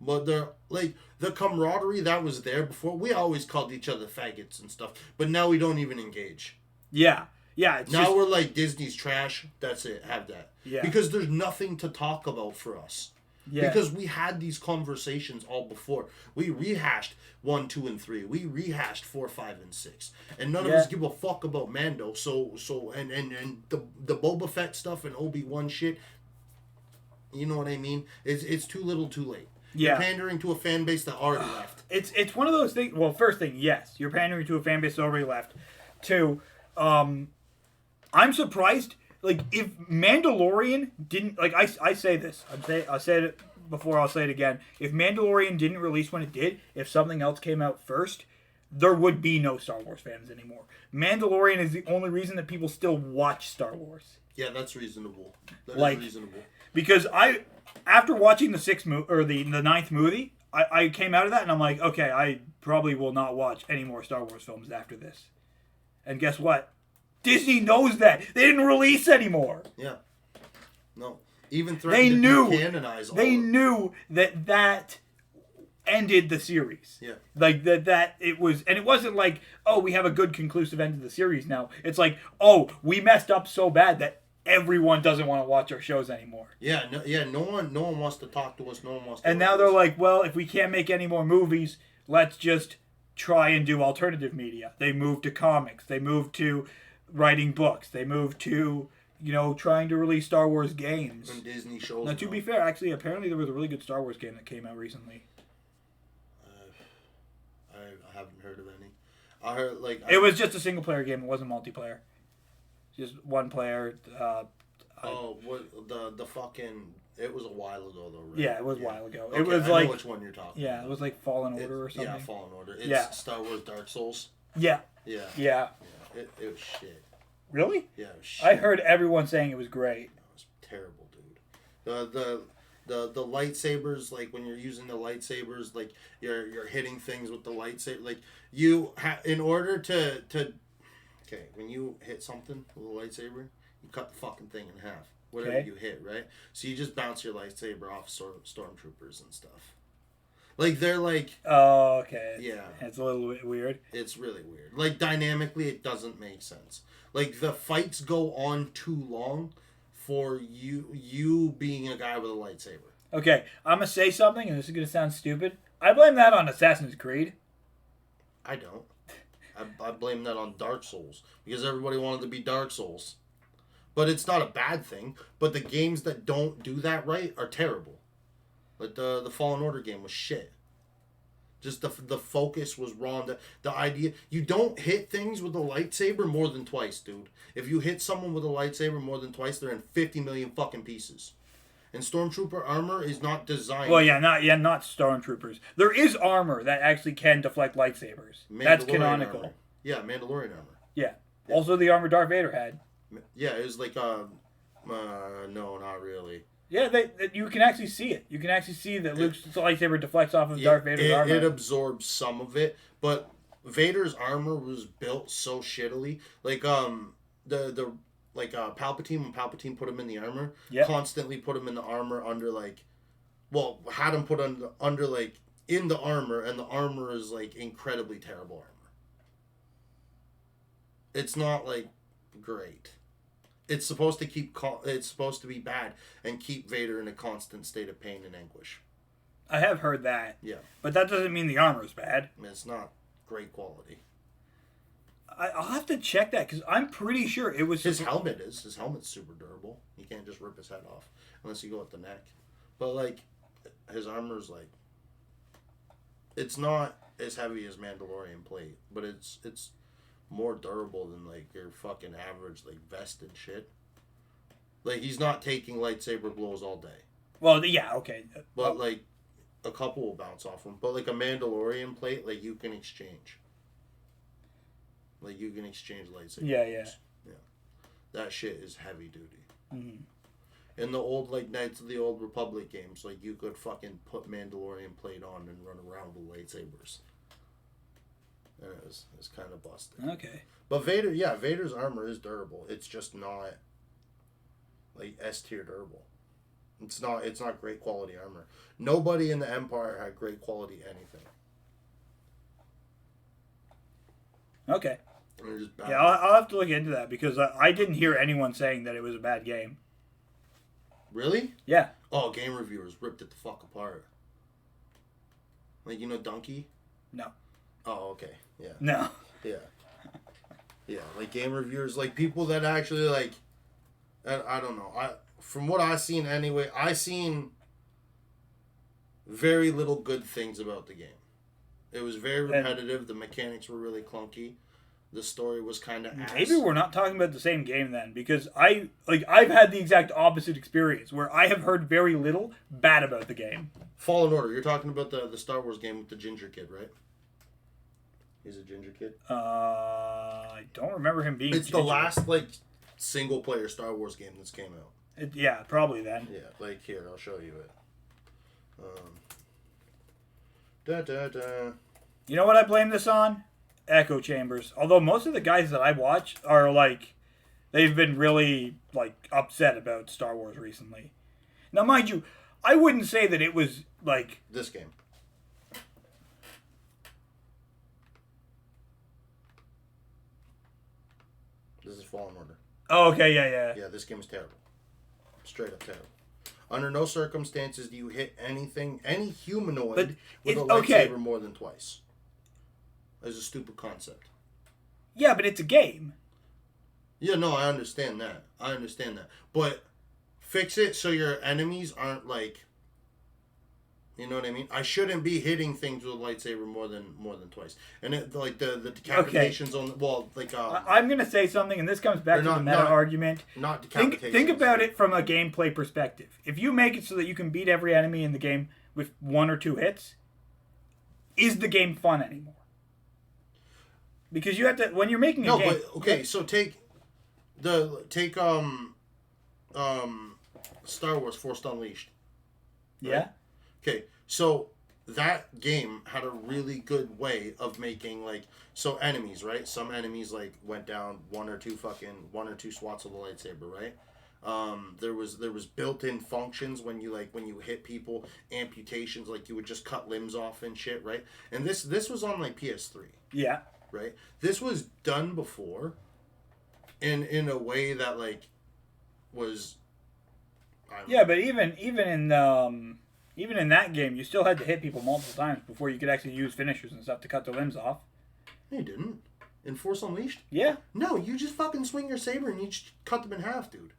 but they're, like, the camaraderie that was there before, we always called each other faggots and stuff, but now we don't even engage. Yeah. Yeah, now we're like, Disney's trash. That's it. Have that. Yeah. Because there's nothing to talk about for us. Yeah. Because we had these conversations all before. We rehashed 1, 2, and 3. We rehashed 4, 5, and 6. And none of us give a fuck about Mando. So and the Boba Fett stuff and Obi-Wan shit. You know what I mean? It's too little, too late. Yeah. You're pandering to a fan base that already left. It's one of those things. Well, first thing, yes, you're pandering to a fan base that already left. 2, I'm surprised, like, if Mandalorian didn't, like, I say this, I said it before, I'll say it again, if Mandalorian didn't release when it did, if something else came out first, there would be no Star Wars fans anymore. Mandalorian is the only reason that people still watch Star Wars. Yeah, that's reasonable. That is reasonable. Because after watching the ninth movie, I came out of that and I'm like, okay, I probably will not watch any more Star Wars films after this. And guess what? Disney knows that. They didn't release anymore. Yeah. No. Even threatened to canonize all They knew that ended the series. Yeah. Like that it was, and it wasn't like, oh, we have a good conclusive end to the series now. It's like, oh, we messed up so bad that everyone doesn't want to watch our shows anymore. Yeah, no one wants to talk to us. No one wants to. And now they're like, well, if we can't make any more movies, let's just try and do alternative media. They moved to comics. They moved to writing books. They moved to, trying to release Star Wars games. And Disney shows. Now, to be fair, actually, apparently there was a really good Star Wars game that came out recently. I haven't heard of any. I heard, it was just a single-player game. It wasn't multiplayer. Just one player. The fucking... It was a while ago, though, right? Yeah, it was a while ago. Okay, it was I know which one you're talking about. Yeah, it was like Fallen Order or something. Yeah, Fallen Order. It's Star Wars Dark Souls. Yeah. Yeah. It was shit. Really? Yeah, it was shit. I heard everyone saying it was great. It was terrible, dude. The lightsabers, like when you're using the lightsabers, like you're hitting things with the lightsaber, like in order to okay, when you hit something with a lightsaber, you cut the fucking thing in half. Whatever you hit, right? So you just bounce your lightsaber off stormtroopers and stuff. Like, they're like... Oh, okay. Yeah. It's a little bit weird. It's really weird. Like, dynamically, it doesn't make sense. Like, the fights go on too long for you being a guy with a lightsaber. Okay, I'm going to say something, and this is going to sound stupid. I blame that on Assassin's Creed. I don't. I blame that on Dark Souls. Because everybody wanted to be Dark Souls. But it's not a bad thing. But the games that don't do that right are terrible. Like the Fallen Order game was shit. Just the focus was wrong. The idea, you don't hit things with a lightsaber more than twice, dude. If you hit someone with a lightsaber more than twice, they're in 50 million fucking pieces. And Stormtrooper armor is not designed. Well, not Stormtroopers. There is armor that actually can deflect lightsabers. That's canonical. Armor. Yeah, Mandalorian armor. Yeah. Also, the armor Darth Vader had. Yeah, it was like no, not really. Yeah, you can actually see it. You can actually see that Luke's lightsaber deflects off of Darth Vader's armor. It absorbs some of it, but Vader's armor was built so shittily. Like Palpatine, when Palpatine put him in the armor, constantly put him in the armor under had him put under in the armor, and the armor is like incredibly terrible armor. It's not like great. It's supposed to it's supposed to be bad and keep Vader in a constant state of pain and anguish. I have heard that. Yeah. But that doesn't mean the armor is bad. It's not great quality. I'll have to check that because I'm pretty sure it was... His helmet is. His helmet's super durable. You can't just rip his head off unless you go at the neck. But, his armor's, it's not as heavy as Mandalorian plate, but it's more durable than your fucking average vest and shit. He's not taking lightsaber blows all day. Well, yeah, okay. But a couple will bounce off him. But a Mandalorian plate, you can exchange. You can exchange lightsabers. Yeah. That shit is heavy duty. Mm-hmm. In the old Knights of the Old Republic games, you could fucking put Mandalorian plate on and run around with lightsabers. And it was kind of busted. Okay. But Vader's armor is durable. It's just not S tier durable. It's not great quality armor. Nobody in the Empire had great quality anything. Okay. Just yeah, I'll have to look into that because I didn't hear anyone saying that it was a bad game. Really? Yeah. Oh, game reviewers ripped it the fuck apart. Donkey? No. Oh, okay. Yeah. No. Yeah. Yeah, game reviewers, people that actually I don't know. From what I've seen anyway, I seen very little good things about the game. It was very repetitive. The mechanics were really clunky. The story was kind of ass. Maybe we're not talking about the same game then, because I've had the exact opposite experience where I have heard very little bad about the game. Fallen Order. You're talking about the Star Wars game with the ginger kid, right? He's a ginger kid. I don't remember him being. It's ginger. The last single player Star Wars game that's came out. Yeah, probably then. Yeah, here I'll show you it. You know what I blame this on? Echo chambers. Although most of the guys that I watch are they've been really upset about Star Wars recently. Now, mind you, I wouldn't say that it was this game. This is Fallen Order. Oh, okay, yeah. Yeah, this game is terrible. Straight up terrible. Under no circumstances do you hit any humanoid with a lightsaber more than twice. It's a stupid concept. Yeah, but it's a game. Yeah, no, I understand that. But fix it so your enemies aren't you know what I mean? I shouldn't be hitting things with a lightsaber more than twice. And it, the decapitations on the wall, I'm gonna say something, and this comes back to the meta argument. Not decapitations. Think about it from a gameplay perspective. If you make it so that you can beat every enemy in the game with 1 or 2 hits, is the game fun anymore? Because you have to when you're making a game. No, but okay, so take Star Wars Force Unleashed. Right? Yeah. Okay, so that game had a really good way of making enemies, right? Some enemies went down 1 or 2 swats of the lightsaber, right? There was built-in functions when you hit people, amputations, you would just cut limbs off and shit, right? And this was on PS3. Yeah. Right? This was done before in a way that was yeah, but even in that game, you still had to hit people multiple times before you could actually use finishers and stuff to cut their limbs off. No, you didn't. In Force Unleashed? Yeah. No, you just fucking swing your saber and you just cut them in half, dude.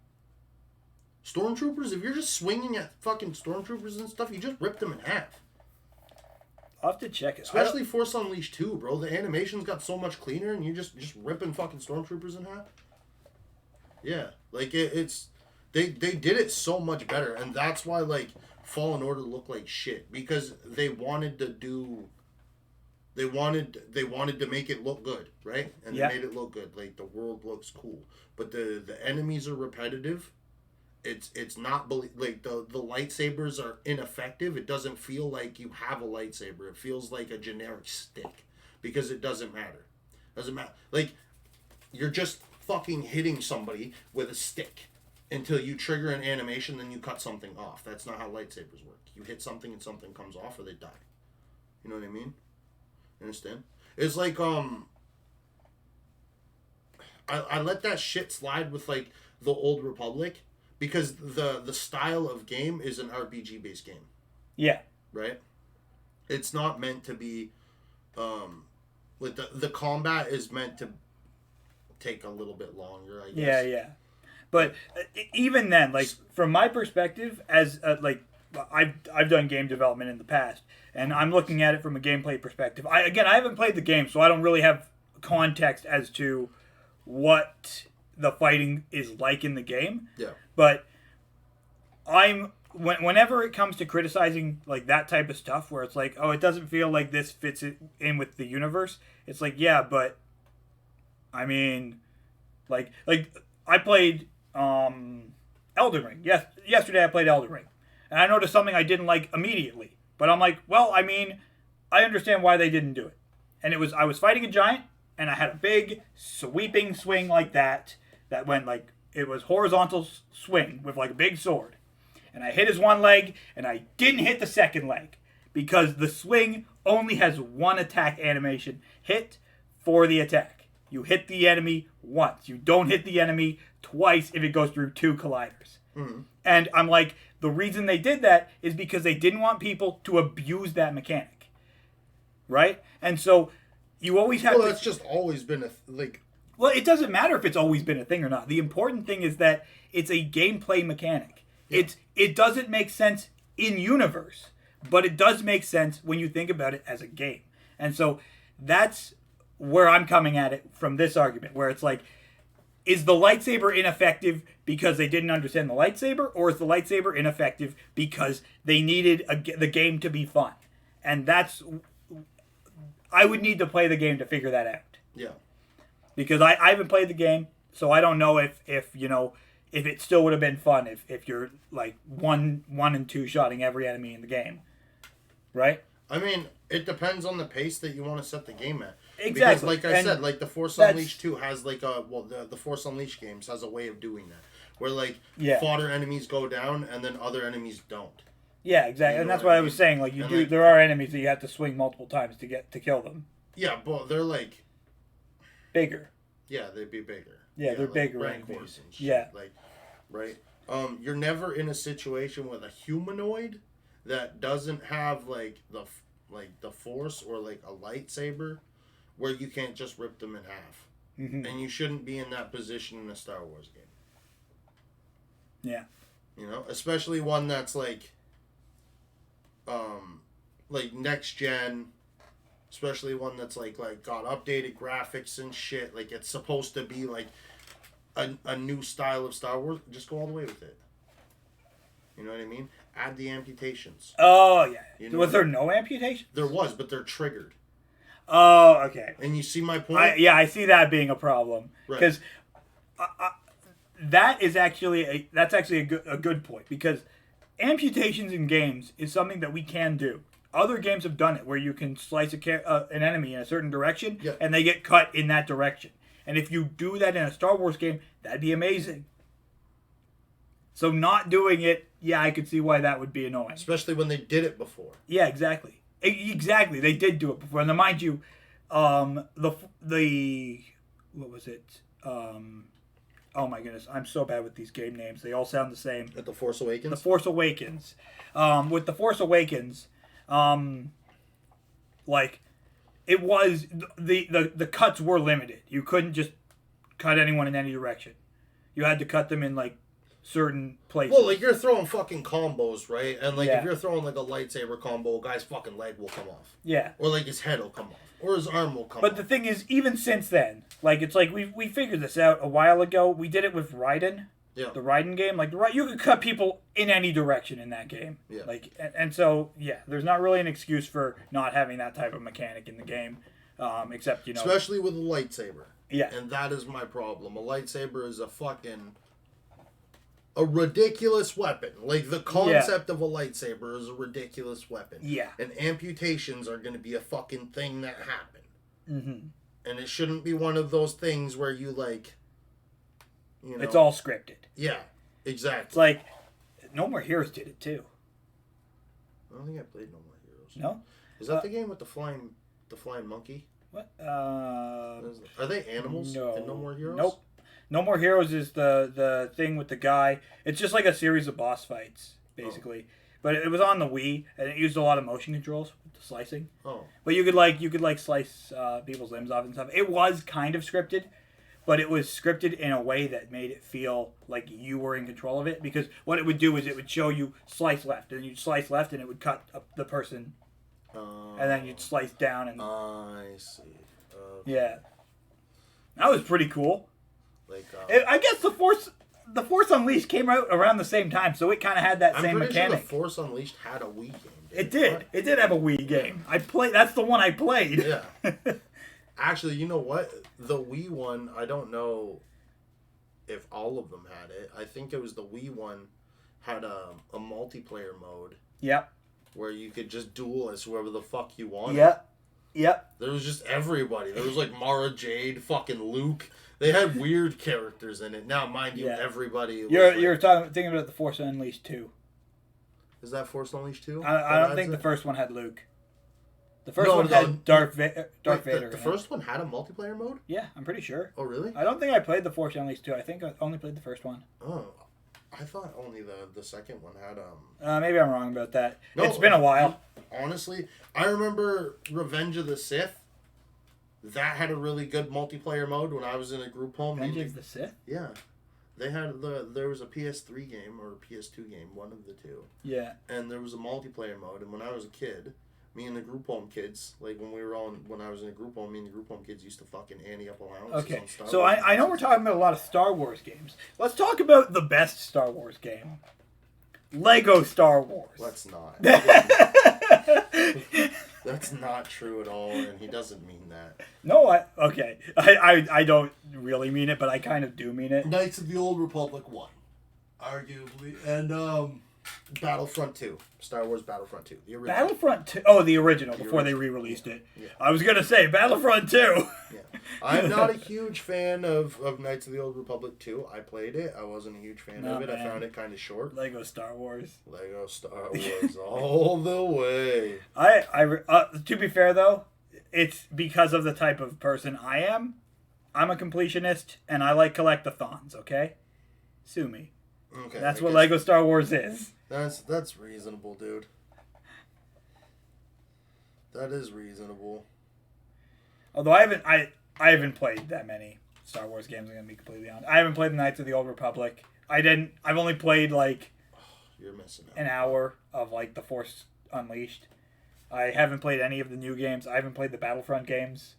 Stormtroopers, if you're just swinging at fucking stormtroopers and stuff, you just rip them in half. I'll have to check it. Especially Force Unleashed 2, bro. The animations got so much cleaner, and you just ripping fucking stormtroopers in half. Yeah, like it's they did it so much better, and that's why like Fallen Order looked like shit, because they wanted to do. They wanted to make it look good, right? And they made it look good. Like the world looks cool, but the enemies are repetitive. It's not like the lightsabers are ineffective. It doesn't feel like you have a lightsaber. It feels like a generic stick, because it doesn't matter. Doesn't matter. Like you're just fucking hitting somebody with a stick until you trigger an animation, then you cut something off. That's not how lightsabers work. You hit something and something comes off, or they die. You know what I mean? Understand? It's like I let that shit slide with like the Old Republic, because the style of game is an RPG based game. Yeah. Right? It's not meant to be like the combat is meant to take a little bit longer, I guess. Yeah. But even then, like from my perspective, as like I've done game development in the past, and I'm looking at it from a gameplay perspective. I haven't played the game, so I don't really have context as to what the fighting is like in the game. Yeah. But whenever it comes to criticizing like that type of stuff, where it's like, oh, it doesn't feel like this fits in with the universe. It's like, yeah, but I mean, like I played Elden Ring. Yes, yesterday I played Elden Ring, and I noticed something I didn't like immediately. But I'm like, well, I mean, I understand why they didn't do it. And I was fighting a giant, and I had a big sweeping swing like that went like, it was horizontal swing with like a big sword. And I hit his one leg, and I didn't hit the second leg, because the swing only has one attack animation. Hit for the attack. You hit the enemy once. You don't hit the enemy twice if it goes through two colliders. Mm-hmm. And I'm like, the reason they did that is because they didn't want people to abuse that mechanic. Right? And so you always have Well, that's just always been Well, it doesn't matter if it's always been a thing or not. The important thing is that it's a gameplay mechanic. Yeah. It doesn't make sense in universe, but it does make sense when you think about it as a game. And so that's where I'm coming at it from this argument, where it's like, is the lightsaber ineffective because they didn't understand the lightsaber, or is the lightsaber ineffective because they needed the game to be fun? And I would need to play the game to figure that out. Yeah. Because I haven't played the game, so I don't know if it still would have been fun if you're like one and two shotting every enemy in the game, right? I mean, it depends on the pace that you want to set the game at. Exactly. Because, like I said, like the Force Unleashed 2 has like the Force Unleashed games has a way of doing that, where like fodder enemies go down and then other enemies don't. Yeah, exactly, and that's what I was saying. Like there are enemies that you have to swing multiple times to kill them. Yeah, but they're like bigger. Yeah, they'd be bigger. Yeah, they're like bigger enemies. And shit. Yeah, like right. You're never in a situation with a humanoid that doesn't have like the Force or like a lightsaber, where you can't just rip them in half. Mm-hmm. And you shouldn't be in that position in a Star Wars game. Yeah. You know, especially one that's like next gen, especially one that's like got updated graphics and shit. Like it's supposed to be like a new style of Star Wars. Just go all the way with it. You know what I mean? Add the amputations. Oh yeah. Was there no amputations? There was, but they're triggered. Oh, okay. And you see my point? I see that being a problem, because that's actually a good point, because amputations in games is something that we can do. Other games have done it, where you can slice an enemy in a certain direction, and they get cut in that direction. And if you do that in a Star Wars game, that'd be amazing. So not doing it, I could see why that would be annoying. Especially when they did it before. Yeah, exactly. Exactly, they did do it before. And then, mind you, what was it? Oh my goodness, I'm so bad with these game names. They all sound the same. At The Force Awakens? The Force Awakens. With The Force Awakens, like, it was, the cuts were limited. You couldn't just cut anyone in any direction. You had to cut them in, like, certain places. Well, like you're throwing fucking combos, right? And like Yeah. if you're throwing like a lightsaber combo, a guy's fucking leg will come off. Yeah. Or like his head will come off. Or his arm will come off. But the thing is, even since then, like it's like we figured this out a while ago. We did it with Raiden. Yeah. The Raiden game, like you could cut people in any direction in that game. Yeah. Like and so yeah, there's not really an excuse for not having that type of mechanic in the game, except especially with a lightsaber. Yeah. And that is my problem. A lightsaber is a ridiculous weapon. Like the concept of a lightsaber is a ridiculous weapon. Yeah. And amputations are going to be a fucking thing that happen. Mm-hmm. And it shouldn't be one of those things where you like. It's all scripted. Yeah, exactly. It's like No More Heroes did it too. I don't think I played No More Heroes. No? Is that the game with the flying monkey? What? Are they animals in No More Heroes? Nope. No More Heroes is the thing with the guy. It's just like a series of boss fights, basically. Oh. But it was on the Wii, and it used a lot of motion controls with the slicing. Oh. But you could slice people's limbs off and stuff. It was kind of scripted. But it was scripted in a way that made it feel like you were in control of it. Because what it would do is it would show you slice left. And you'd slice left and it would cut up the person. And then you'd slice down. And I see. Yeah. That was pretty cool. Like I guess the Force Unleashed came out around the same time. So it kind of had that same mechanic. Sure the Force Unleashed had a Wii game. It did. It did have a Wii game. That's the one I played. Yeah. Actually, you know what? The Wii one, I don't know if all of them had it. I think it was the Wii one had a multiplayer mode. Yep. Where you could just duel as whoever the fuck you wanted. Yep. There was just everybody. There was like Mara Jade, fucking Luke. They had weird characters in it. Now, mind you, everybody. You're thinking about the Force Unleashed 2. Is that Force Unleashed 2? I don't think the first one had Luke. The first one had Darth Vader. The first one had a multiplayer mode? Yeah, I'm pretty sure. Oh, really? I don't think I played the Force Unleashed 2. I think I only played the first one. Oh, I thought only the second one had maybe I'm wrong about that. No, it's been a while. Honestly, I remember Revenge of the Sith. That had a really good multiplayer mode when I was in a group home. Revenge of the Sith? Yeah. They had there was a PS3 game or a PS2 game, one of the two. Yeah. And there was a multiplayer mode, and when I was a kid, me and the group home kids, like when I was in a group home, me and the group home kids used to fucking ante up allowances on Star Wars. So I know we're talking about a lot of Star Wars games. Let's talk about the best Star Wars game. Lego Star Wars. Let's not. That's not true at all, and he doesn't mean that. No, I don't really mean it, but I kind of do mean it. Knights of the Old Republic 1, arguably, and Battlefront 2. Star Wars Battlefront 2. The original. Battlefront 2? Oh, the original, before they re-released it. Yeah. I was going to say, Battlefront 2! Yeah. I'm not a huge fan of Knights of the Old Republic 2. I played it. I wasn't a huge fan of it. Man. I found it kind of short. Lego Star Wars. Lego Star Wars all the way. To be fair, though, it's because of the type of person I am. I'm a completionist, and I like collectathons, okay? Sue me. Okay, that's what Lego Star Wars is. That's reasonable, dude. That is reasonable. Although I haven't played that many Star Wars games, I'm gonna be completely honest. I haven't played the Knights of the Old Republic. I've only played you're missing out. An hour of the Force Unleashed. I haven't played any of the new games. I haven't played the Battlefront games.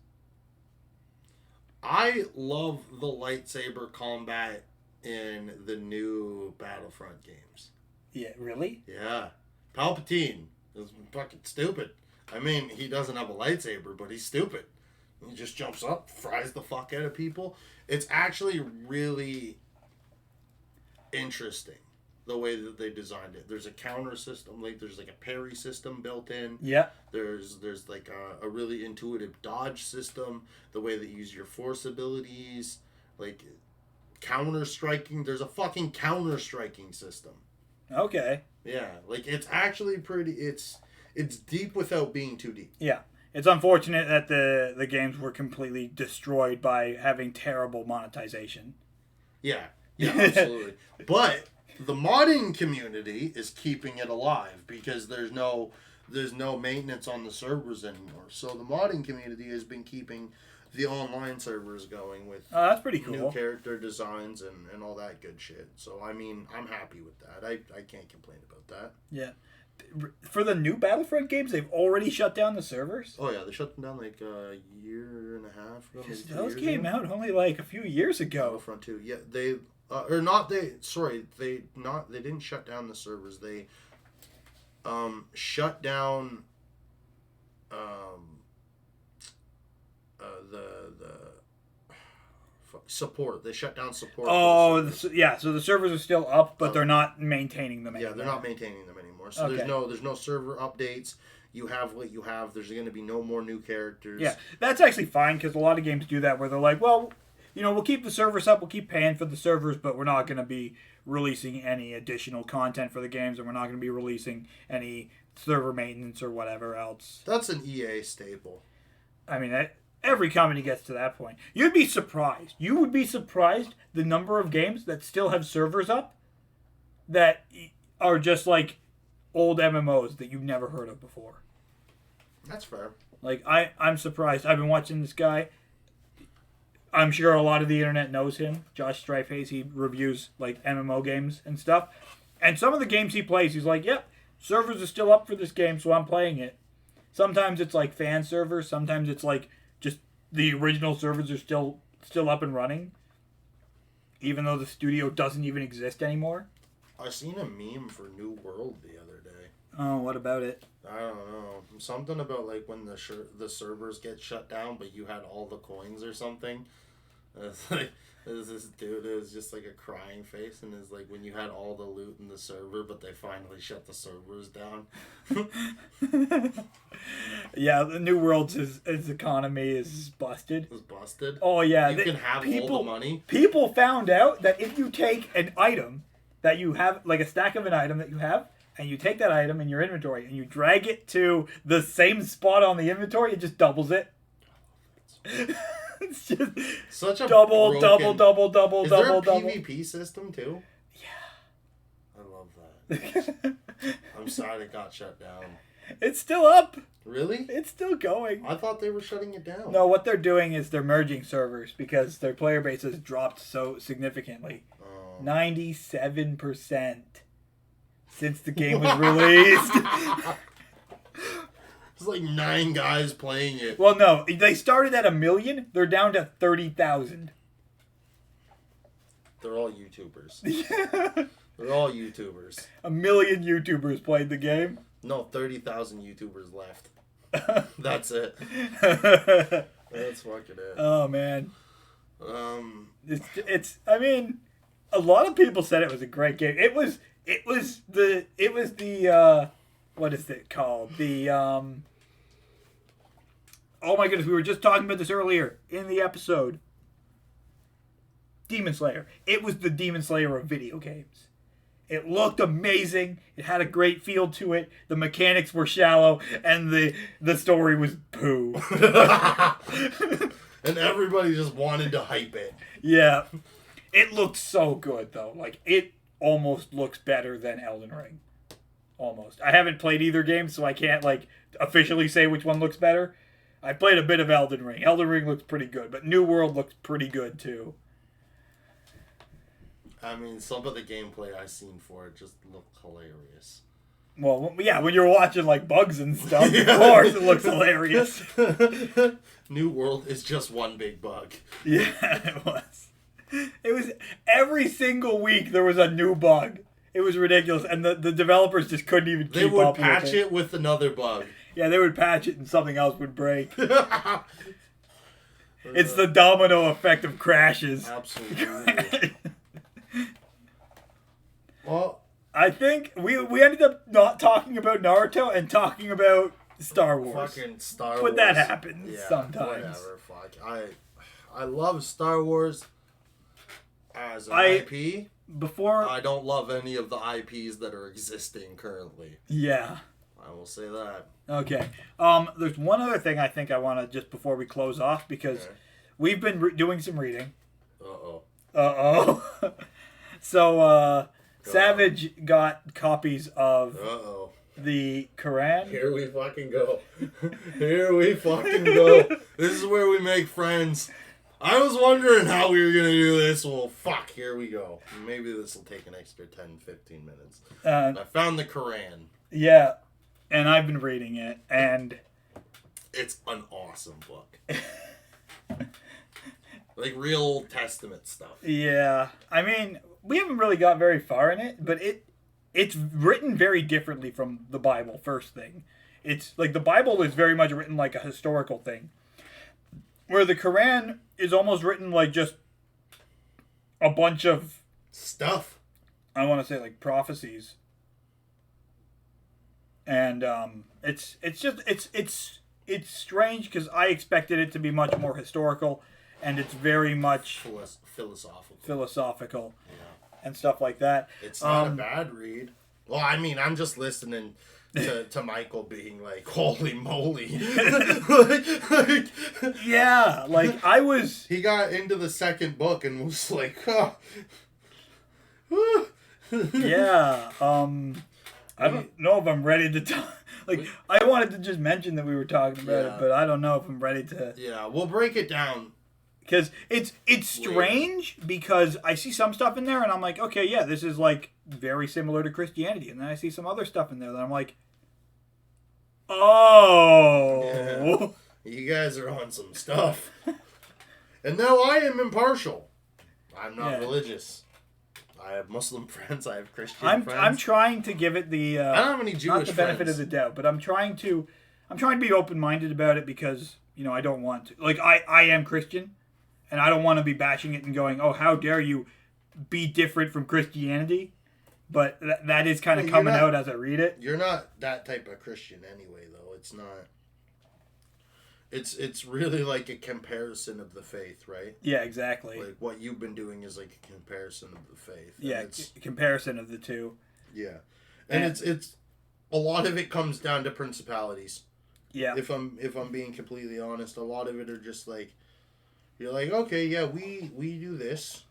I love the lightsaber combat in the new Battlefront games. Yeah, really? Yeah. Palpatine is fucking stupid. I mean, he doesn't have a lightsaber, but he's stupid. He just jumps up, fries the fuck out of people. It's actually really interesting the way that they designed it. There's a counter system, there's a parry system built in. Yeah. There's a really intuitive dodge system, the way that you use your force abilities, counter striking. There's a fucking counter striking system. Okay. Yeah, it's actually pretty. It's deep without being too deep. Yeah, it's unfortunate that the games were completely destroyed by having terrible monetization. Yeah, absolutely. But the modding community is keeping it alive because there's no maintenance on the servers anymore. So the modding community has been keeping the online servers going with that's pretty cool. new character designs and all that good shit. So, I mean, I'm happy with that. I can't complain about that. Yeah. For the new Battlefront games, they've already shut down the servers? Oh, yeah. They shut them down like a year and a half ago. Those came out only like a few years ago. Battlefront 2. Yeah, they... or not they... Sorry, they didn't shut down the servers. They shut down support. They shut down support. Oh, yeah. So the servers are still up, but they're not maintaining them anymore. Yeah, they're not maintaining them anymore. So there's no server updates. You have what you have. There's going to be no more new characters. Yeah, that's actually fine because a lot of games do that where they're like, well, we'll keep the servers up, we'll keep paying for the servers, but we're not going to be releasing any additional content for the games, and we're not going to be releasing any server maintenance or whatever else. That's an EA staple. I mean, every company gets to that point. You'd be surprised. You would be surprised the number of games that still have servers up that are just like old MMOs that you've never heard of before. That's fair. Like, I'm surprised. I've been watching this guy. I'm sure a lot of the internet knows him. Josh Strifehaze, he reviews like MMO games and stuff. And some of the games he plays, he's like, yep, servers are still up for this game, so I'm playing it. Sometimes it's like fan servers. Sometimes it's like just the original servers are still up and running, even though the studio doesn't even exist anymore. I seen a meme for New World the other day. Oh, what about it? I don't know. Something about like when the servers get shut down, but you had all the coins or something. It's like this dude is just like a crying face, and is like when you had all the loot in the server, but they finally shut the servers down. Yeah, the New World's his economy is busted. It's busted. Oh yeah, you can have all the money. People found out that if you take an item that you have, like a stack of an item that you have, and you take that item in your inventory and you drag it to the same spot on the inventory, it just doubles it. It's just such a double. Is there a PvP double system too? Yeah. I love that. I'm sad it got shut down. It's still up. Really? It's still going. I thought they were shutting it down. No, what they're doing is they're merging servers because their player base has dropped so significantly. 97% since the game was released. It's like 9 guys playing it. Well, no, they started at 1 million. They're down to 30,000. They're all YouTubers. They're all YouTubers. 1 million YouTubers played the game. No, 30,000 YouTubers left. That's it. That's fucking it. Oh man. It's. I mean, a lot of people said it was a great game. It was the what is it called? The oh my goodness, we were just talking about this earlier in the episode. Demon Slayer. It was the Demon Slayer of video games. It looked amazing. It had a great feel to it. The mechanics were shallow, and the story was poo. And everybody just wanted to hype it. Yeah. It looked so good, though. Like, it almost looks better than Elden Ring. Almost. I haven't played either game, so I can't, like, officially say which one looks better. I played a bit of Elden Ring. Elden Ring looks pretty good, but New World looks pretty good, too. I mean, some of the gameplay I've seen for it just looked hilarious. Well, yeah, when you're watching, like, bugs and stuff, of course it looks hilarious. New World is just one big bug. Yeah, it was. It was every single week there was a new bug. It was ridiculous, and the developers just couldn't even keep up with it. They would patch it with another bug. Yeah, they would patch it and something else would break. It's the domino effect of crashes. Absolutely. Well, I think we ended up not talking about Naruto and talking about Star Wars. Fucking Star Wars. But that happens sometimes. Whatever, fuck. I love Star Wars as an IP. Before I don't love any of the IPs that are existing currently. Yeah. I will say that. Okay. There's one other thing I think I want to just before we close off because we've been doing some reading. Uh-oh. So, Savage got copies of the Quran. Here we fucking go. Here we fucking go. This is where we make friends. I was wondering how we were going to do this. Well, fuck, here we go. Maybe this will take an extra 10, 15 minutes. I found the Quran. Yeah, and I've been reading it, and... It's an awesome book. Like real Old Testament stuff. Yeah. I mean, we haven't really got very far in it, but it's written very differently from the Bible, first thing. It's like the Bible is very much written like a historical thing. Where the Quran is almost written like just a bunch of stuff. I want to say like prophecies. And it's strange because I expected it to be much more historical, and it's very much philosophical, yeah, and stuff like that. It's not a bad read. Well, I mean, I'm just listening to Michael being like, holy moly. Yeah, like I was... He got into the second book and was like, yeah, I don't know if I'm ready to talk. Like, I wanted to just mention that we were talking about it, but I don't know if I'm ready to... Yeah, we'll break it down. Because it's strange, because I see some stuff in there, and I'm like, okay, yeah, this is, like, very similar to Christianity. And then I see some other stuff in there that I'm like, oh. Yeah. You guys are on some stuff. And now I am impartial. I'm not religious. I have Muslim friends. I have Christian friends. I'm trying to give it the... I don't have any Jewish not the benefit friends. of the doubt, but I'm trying to be open-minded about it because, you know, I don't want to... Like, I am Christian, and I don't want to be bashing it and going, oh, how dare you be different from Christianity? But that is kind of coming out as I read it. You're not that type of Christian anyway, though. It's not... It's really like a comparison of the faith, right? Yeah, exactly. Like what you've been doing is like a comparison of the faith. Yeah, comparison of the two. Yeah, and it's a lot of it comes down to principalities. Yeah. If I'm being completely honest, a lot of it are just like, you're like, okay, yeah, we do this,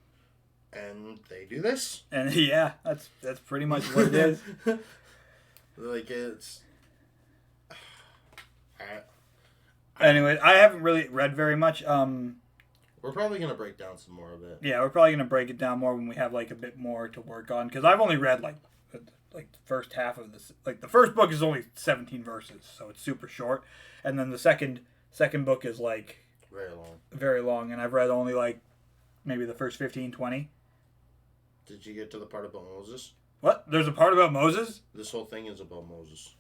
and they do this, and yeah, that's pretty much what it is. Like it's. Anyway, I haven't really read very much. We're probably gonna break down some more of it. Yeah, we're probably gonna break it down more when we have like a bit more to work on. Because I've only read like the first half of this. Like the first book is only 17 verses, so it's super short. And then the second book is like very long. And I've read only like maybe the first 15, 20. Did you get to the part about Moses? What? There's a part about Moses? This whole thing is about Moses.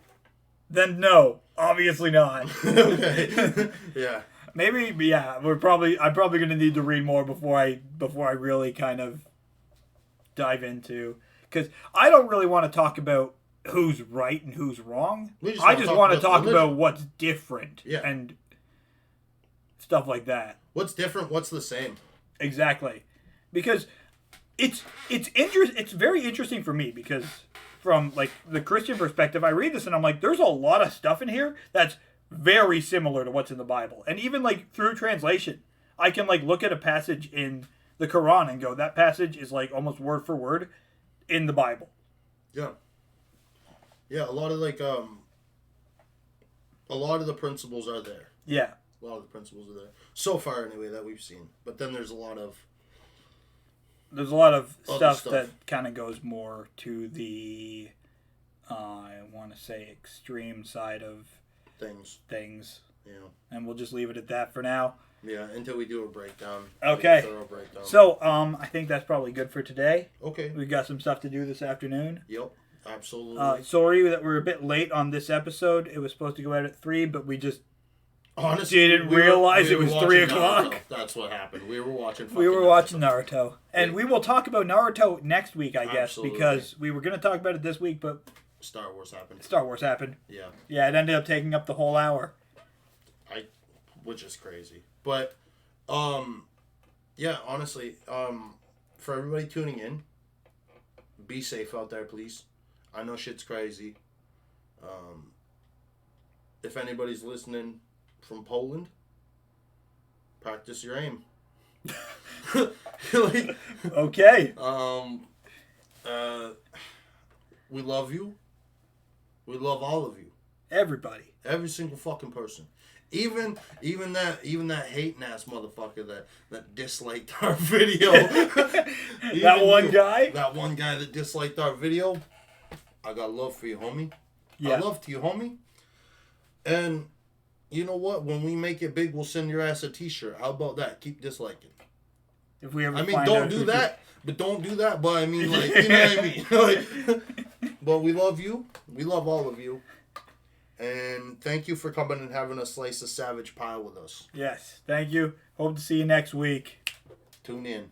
Then no, obviously not. Okay. Yeah. Maybe, yeah. I'm probably gonna need to read more before I really kind of dive into, because I don't really want to talk about who's right and who's wrong. I just want to talk about what's different and stuff like that. What's different? What's the same? Exactly, because it's very interesting for me because, from like the Christian perspective, I read this and I'm like, there's a lot of stuff in here that's very similar to what's in the Bible. And even like through translation, I can like look at a passage in the Quran and go, that passage is like almost word for word in the Bible. Yeah. Yeah, a lot of the principles are there. Yeah. A lot of the principles are there. So far anyway that we've seen. But then there's a lot of stuff that kind of goes more to the, I want to say, extreme side of things. Yeah. And we'll just leave it at that for now. Yeah, until we do a breakdown. Okay. A thorough breakdown. So, I think that's probably good for today. Okay. We've got some stuff to do this afternoon. Yep, absolutely. Sorry that we're a bit late on this episode. It was supposed to go out at 3, but we just... Honestly, didn't realize it was 3 o'clock. Naruto. That's what happened. We were watching Naruto. And we will talk about Naruto next week, I guess, because we were going to talk about it this week, but... Star Wars happened. Yeah. Yeah, it ended up taking up the whole hour. Which is crazy. But, yeah, honestly, for everybody tuning in, be safe out there, please. I know shit's crazy. If anybody's listening from Poland, practice your aim. Okay. We love you. We love all of you. Everybody. Every single fucking person. Even that hating ass motherfucker that disliked our video. That one guy? That one guy that disliked our video. I got love for you, homie. Yeah. I love to you, homie. And you know what? When we make it big, we'll send your ass a t-shirt. How about that? Keep disliking. If we ever don't do that. But don't do that. But I mean, like, you know what I mean? But we love you. We love all of you. And thank you for coming and having a slice of savage pie with us. Yes. Thank you. Hope to see you next week. Tune in.